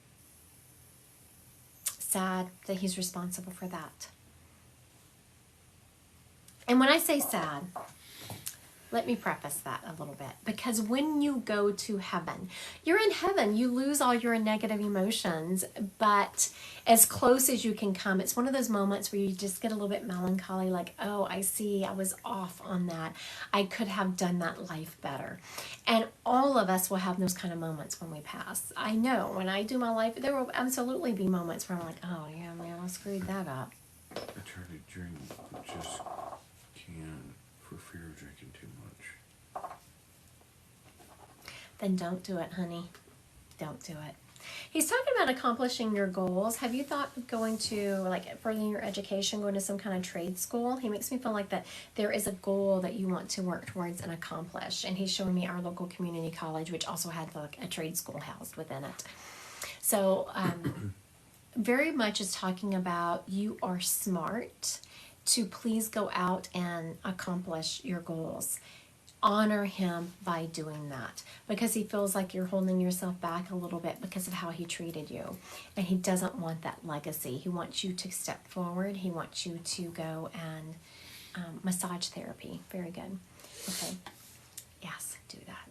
sad that he's responsible for that. And when I say sad, let me preface that a little bit. Because when you go to heaven, you're in heaven. You lose all your negative emotions, but as close as you can come, it's one of those moments where you just get a little bit melancholy, like, oh, I see, I was off on that. I could have done that life better. And all of us will have those kind of moments when we pass. I know when I do my life, there will absolutely be moments where I'm like, oh, yeah, man, I screwed that up. I try to drink, but just can't for fear of drinking too much. Then don't do it, honey. Don't do it. He's talking about accomplishing your goals. Have you thought of going to, like, furthering your education, going to some kind of trade school? He makes me feel like that there is a goal that you want to work towards and accomplish. And he's showing me our local community college, which also had like a trade school housed within it. So very much is talking about you are smart to please go out and accomplish your goals. Honor him by doing that because he feels like you're holding yourself back a little bit because of how he treated you, and he doesn't want that legacy. He wants you to step forward. He wants you to go and massage therapy. Very good. Okay. Yes, do that.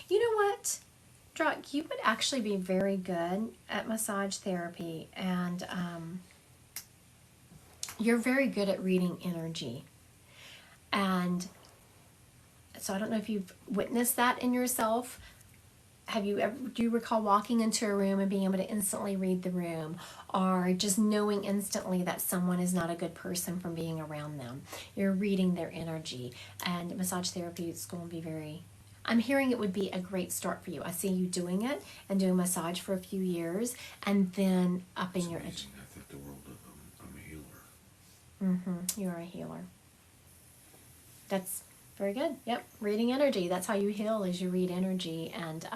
You know what? Drock, you would actually be very good at massage therapy, and you're very good at reading energy. And so I don't know if you've witnessed that in yourself. Do you recall walking into a room and being able to instantly read the room, or just knowing instantly that someone is not a good person from being around them? You're reading their energy, and massage therapy is going to be I'm hearing it would be a great start for you. I see you doing it and doing massage for a few years, and then upping your edge. I think the world of I'm a healer. You are a healer. That's very good. Yep, reading energy. That's how you heal, is you read energy. And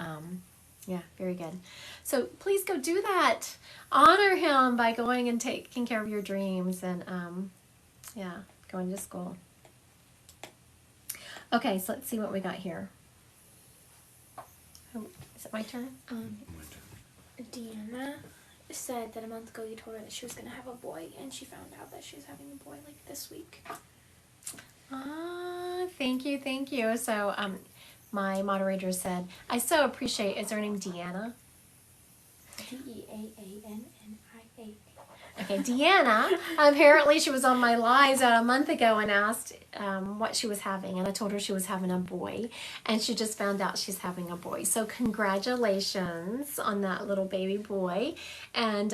yeah, very good. So please go do that. Honor him by going and taking care of your dreams, and yeah, going to school. Okay, so let's see what we got here. Oh, is it my turn? My turn. Deanna said that a month ago you told her that she was going to have a boy, and she found out that she was having a boy like this week. Thank you, thank you. So my moderator said, I so appreciate, is her name Deanna? Deanna. Okay, Deanna, apparently she was on my lives about a month ago and asked what she was having, and I told her she was having a boy, and she just found out she's having a boy. So congratulations on that little baby boy, and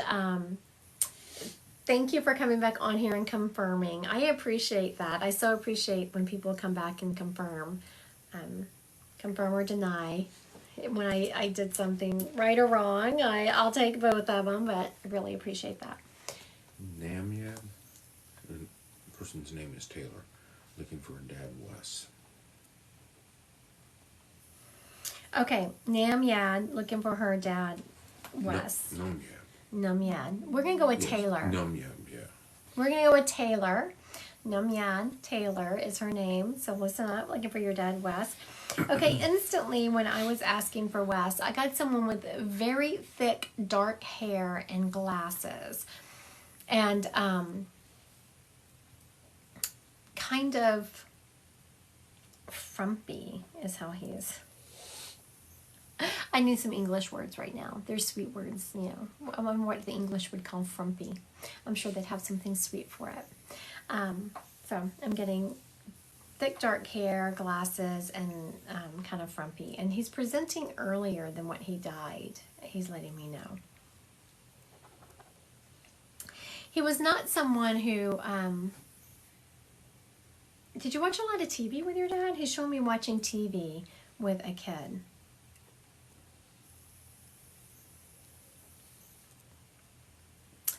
thank you for coming back on here and confirming. I appreciate that. I so appreciate when people come back and confirm or deny. When I did something right or wrong, I'll take both of them, but I really appreciate that. Namyad, the person's name is Taylor, looking for a dad, Wes. Okay, Namyad, looking for her dad, Wes. Numyad. We're going to go with Taylor. Numyad, yeah. We're going to go with Taylor. Numyad, Taylor is her name. So listen up, looking for your dad, Wes. Okay, instantly when I was asking for Wes, I got someone with very thick, dark hair and glasses. And kind of frumpy is how he is. I need some English words right now. They're sweet words, you know. I wonder what the English would call frumpy. I'm sure they'd have something sweet for it. So I'm getting thick dark hair, glasses, and kind of frumpy. And he's presenting earlier than what he died. He's letting me know. He was not someone who... did you watch a lot of TV with your dad? He's showing me watching TV with a kid.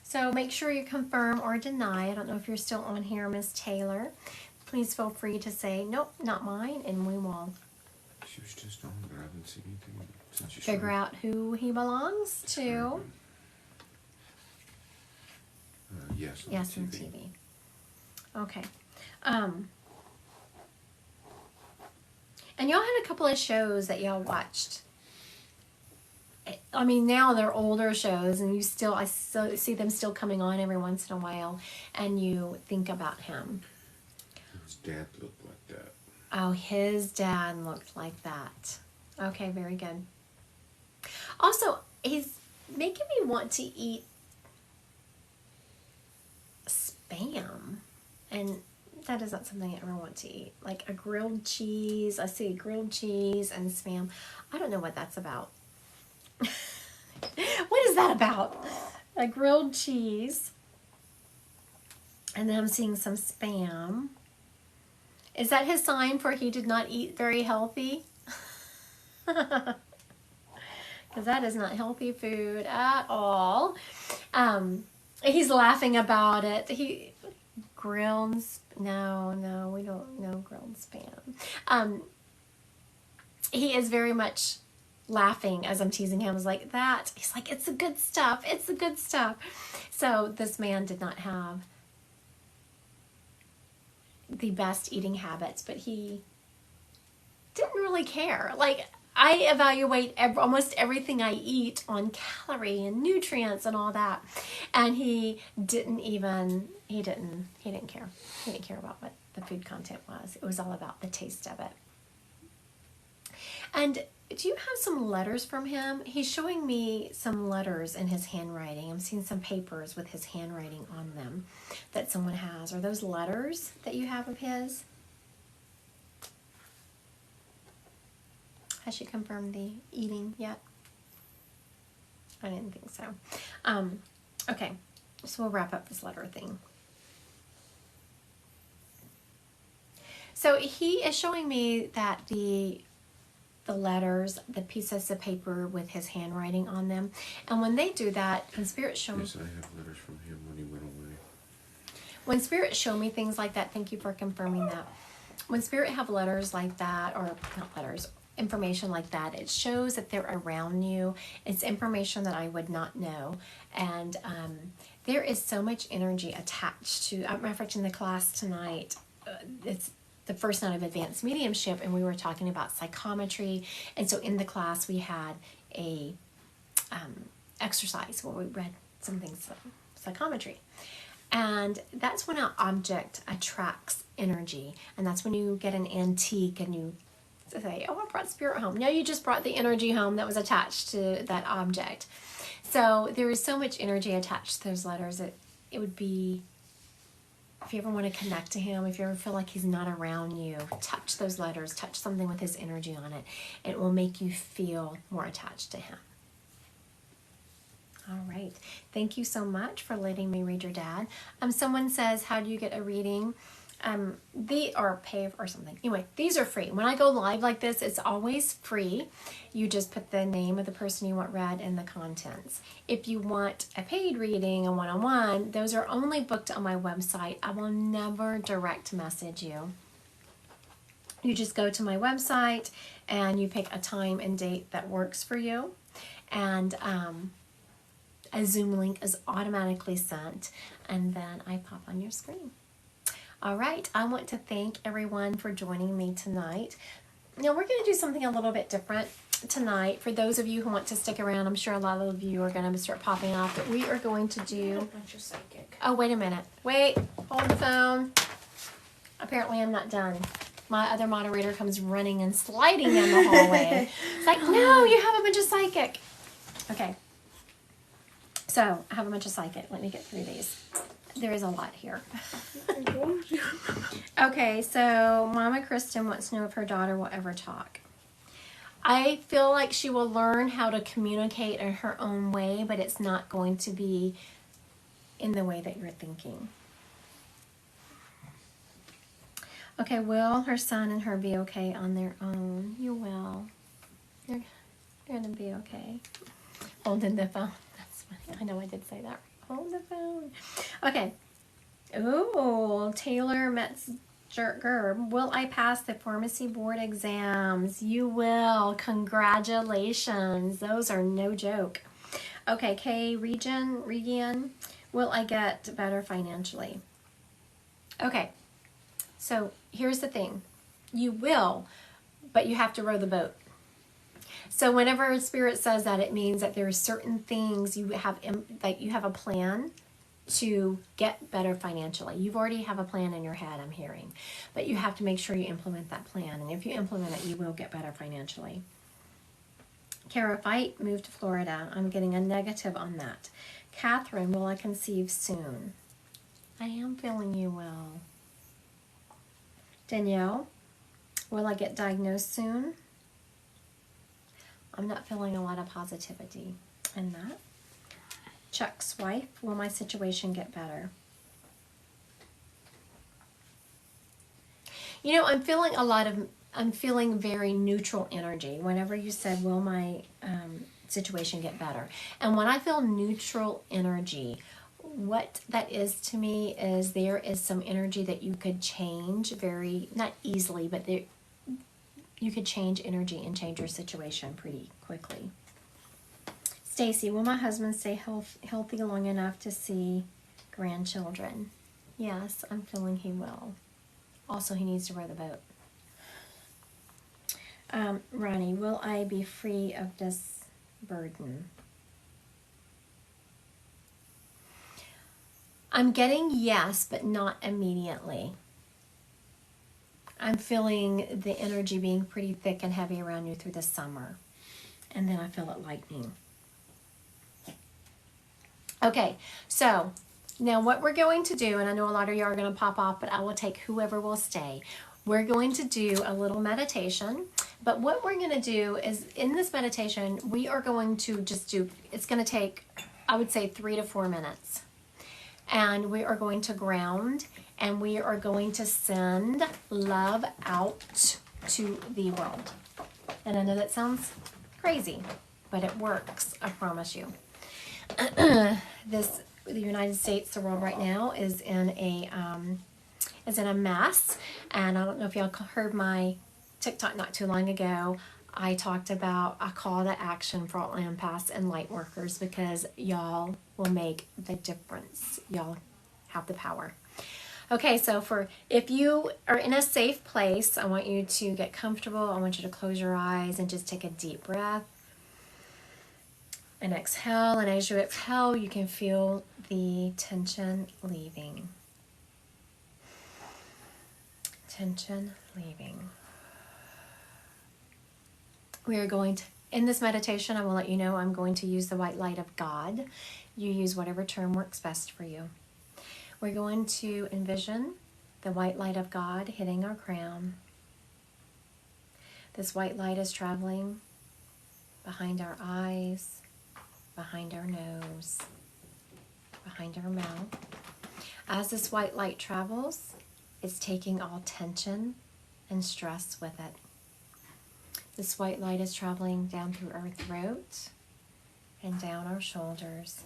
So make sure you confirm or deny. I don't know if you're still on here, Miss Taylor. Please feel free to say, nope, not mine, and we will She was just on, but I haven't seen anything since you figure out who he belongs to. Yes, Yes, on TV. Okay. And y'all had a couple of shows that y'all watched. I mean, now they're older shows, and I still see them still coming on every once in a while, and you think about him. His dad looked like that. Oh, his dad looked like that. Okay, very good. Also, he's making me want to eat Spam, and that is not something I ever want to eat. Like a grilled cheese. I see grilled cheese and Spam. I don't know what that's about. What is that about? A grilled cheese. And then I'm seeing some Spam. Is that his sign for he did not eat very healthy? Because that is not healthy food at all. He's laughing about it. No, we don't know grilled Spam. He is very much laughing as I'm teasing him. I was like, that. He's like, it's the good stuff. It's the good stuff. So this man did not have the best eating habits, but he didn't really care. Like, I evaluate almost everything I eat on calorie and nutrients and all that. And he didn't care. He didn't care about what the food content was. It was all about the taste of it. And do you have some letters from him? He's showing me some letters in his handwriting. I'm seeing some papers with his handwriting on them that someone has. Are those letters that you have of his? Has she confirmed the eating yet? I didn't think so. Okay, so we'll wrap up this letter thing. So he is showing me that the letters, the pieces of paper with his handwriting on them, and when they do that, when spirits show me. Yes, I have letters from him when he went away. When spirits show me things like that, thank you for confirming that. When spirit have letters like that, or not letters, information like that, it shows that they're around you. It's information that I would not know, and there is so much energy attached to. I'm referencing the class tonight. It's the first night of advanced mediumship, and we were talking about psychometry. And so in the class we had a exercise where we read some things of psychometry, and that's when an object attracts energy, and that's when you get an antique and you say, oh, I brought spirit home. No, you just brought the energy home that was attached to that object. So there is so much energy attached to those letters that it would be, if you ever want to connect to him, if you ever feel like he's not around you, touch those letters, touch something with his energy on it. It will make you feel more attached to him. All right. Thank you so much for letting me read your dad. Someone says, how do you get a reading? Or pay or something. Anyway, these are free. When I go live like this, it's always free. You just put the name of the person you want read and the contents. If you want a paid reading, a one-on-one, those are only booked on my website. I will never direct message you. You just go to my website and you pick a time and date that works for you. And a Zoom link is automatically sent, and then I pop on your screen. All right, I want to thank everyone for joining me tonight. Now, we're going to do something a little bit different tonight. For those of you who want to stick around, I'm sure a lot of you are going to start popping off, but we are going to do... A bunch of psychic. Oh, wait a minute. Wait, hold the phone. Apparently, I'm not done. My other moderator comes running and sliding down the hallway. It's like, no, you have a bunch of psychic. Okay. So, I have a bunch of psychic. Let me get through these. There is a lot here. Okay, so Mama Kristen wants to know if her daughter will ever talk. I feel like she will learn how to communicate in her own way, but it's not going to be in the way that you're thinking. Okay, will her son and her be okay on their own? You will. You're going to be okay. Holding the phone. That's funny. I know I did say that. Hold the phone. Okay. Ooh, Taylor Metzger. Will I pass the pharmacy board exams? You will. Congratulations. Those are no joke. Okay, Kay Regan. Will I get better financially? Okay. So here's the thing. You will, but you have to row the boat. So whenever Spirit says that, it means that there are certain things you have, like you have a plan to get better financially. You've already have a plan in your head, I'm hearing. But you have to make sure you implement that plan. And if you implement it, you will get better financially. Kara, if I move to Florida, I'm getting a negative on that. Catherine, will I conceive soon? I am feeling you will. Danielle, will I get diagnosed soon? I'm not feeling a lot of positivity in that. Chuck's wife, will my situation get better? You know, I'm feeling very neutral energy. Whenever you said, will my situation get better? And when I feel neutral energy, what that is to me is there is some energy that you could change very, not easily, but there, you could change energy and change your situation pretty quickly. Stacy, will my husband stay healthy long enough to see grandchildren? Yes, I'm feeling he will. Also, he needs to row the boat. Ronnie, will I be free of this burden? I'm getting yes, but not immediately. I'm feeling the energy being pretty thick and heavy around you through the summer. And then I feel it lightening. Okay, so now what we're going to do, and I know a lot of you are going to pop off, but I will take whoever will stay. We're going to do a little meditation, but what we're going to do is in this meditation, we are going to just do, it's going to take, I would say 3 to 4 minutes. And we are going to ground, and we are going to send love out to the world. And I know that sounds crazy, but it works, I promise you. The United States, the world right now is in a mess, and I don't know if y'all heard my TikTok not too long ago. I talked about a call to action for all empaths and light workers because y'all will make the difference. Y'all have the power. Okay, so if you are in a safe place, I want you to get comfortable. I want you to close your eyes and just take a deep breath. And exhale, and as you exhale, you can feel the tension leaving. Tension leaving. We are going to, in this meditation, I will let you know I'm going to use the white light of God. You use whatever term works best for you. We're going to envision the white light of God hitting our crown. This white light is traveling behind our eyes, behind our nose, behind our mouth. As this white light travels, it's taking all tension and stress with it. This white light is traveling down through our throat and down our shoulders.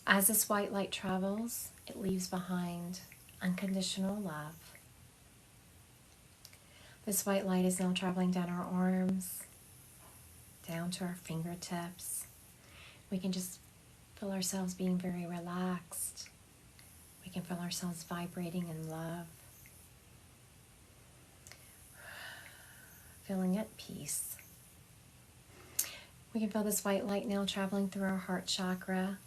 As this white light travels, it leaves behind unconditional love. This white light is now traveling down our arms, down to our fingertips. We can just feel ourselves being very relaxed. We can feel ourselves vibrating in love. Feeling at peace. We can feel this white light now traveling through our heart chakra,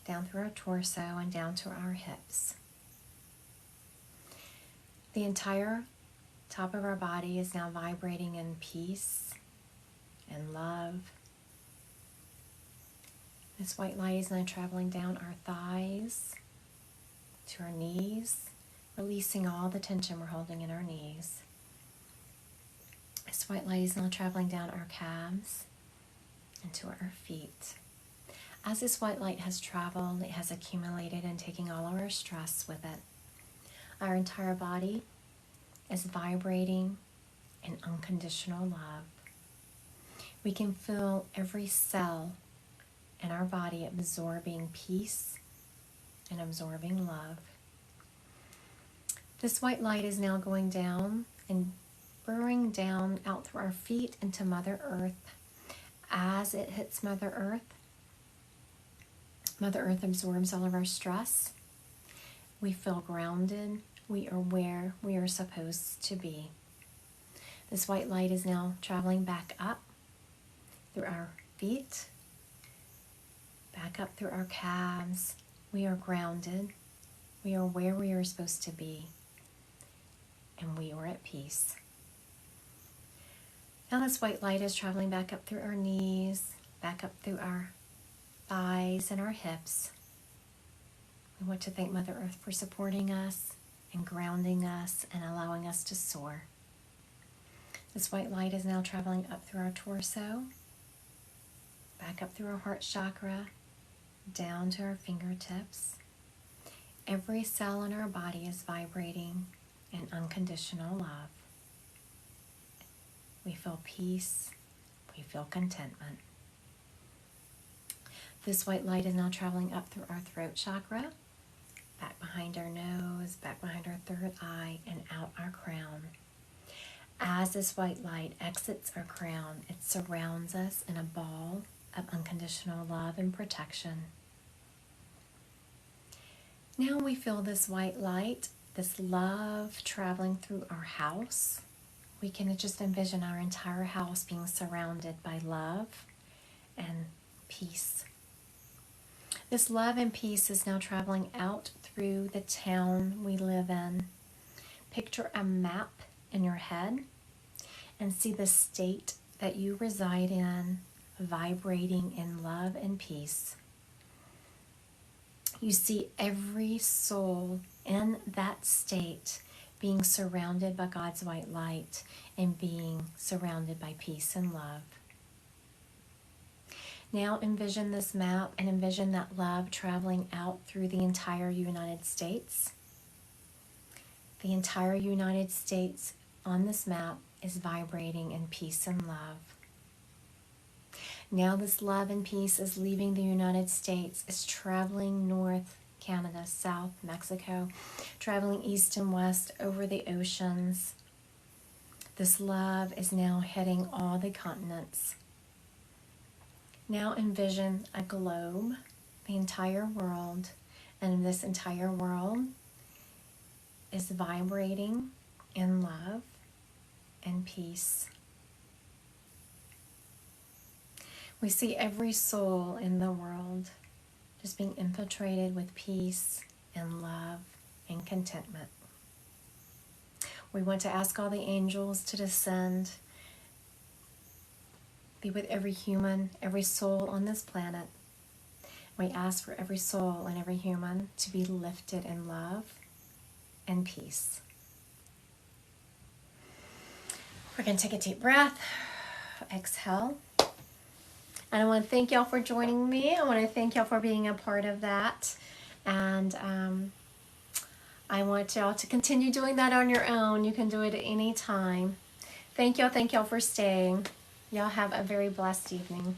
down through our torso, and down to our hips. The entire top of our body is now vibrating in peace and love. This white light is now traveling down our thighs to our knees, releasing all the tension we're holding in our knees. This white light is now traveling down our calves and to our feet. As this white light has traveled, it has accumulated and taking all of our stress with it. Our entire body is vibrating in unconditional love. We can feel every cell in our body absorbing peace and absorbing love. This white light is now going down and burrowing down out through our feet into Mother Earth. As it hits Mother Earth absorbs all of our stress. We feel grounded. We are where we are supposed to be. This white light is now traveling back up through our feet, back up through our calves. We are grounded. We are where we are supposed to be. And we are at peace. Now this white light is traveling back up through our knees, back up through our thighs and our hips. We want to thank Mother Earth for supporting us and grounding us and allowing us to soar. This white light is now traveling up through our torso, back up through our heart chakra, down to our fingertips. Every cell in our body is vibrating in unconditional love. We feel peace. We feel contentment. This white light is now traveling up through our throat chakra, back behind our nose, back behind our third eye, and out our crown. As this white light exits our crown, it surrounds us in a ball of unconditional love and protection. Now we feel this white light, this love traveling through our house. We can just envision our entire house being surrounded by love and peace. This love and peace is now traveling out through the town we live in. Picture a map in your head and see the state that you reside in, vibrating in love and peace. You see every soul in that state being surrounded by God's white light and being surrounded by peace and love. Now envision this map and envision that love traveling out through the entire United States. The entire United States on this map is vibrating in peace and love. Now this love and peace is leaving the United States, is traveling north, Canada, south, Mexico, traveling east and west over the oceans. This love is now hitting all the continents. Now envision a globe, the entire world, and this entire world is vibrating in love and peace. We see every soul in the world just being infiltrated with peace and love and contentment. We want to ask all the angels to descend, be with every human, every soul on this planet. We ask for every soul and every human to be lifted in love and peace. We're going to take a deep breath, exhale. And I want to thank y'all for joining me. I want to thank y'all for being a part of that. And I want y'all to continue doing that on your own. You can do it at any time. Thank y'all for staying. Y'all have a very blessed evening.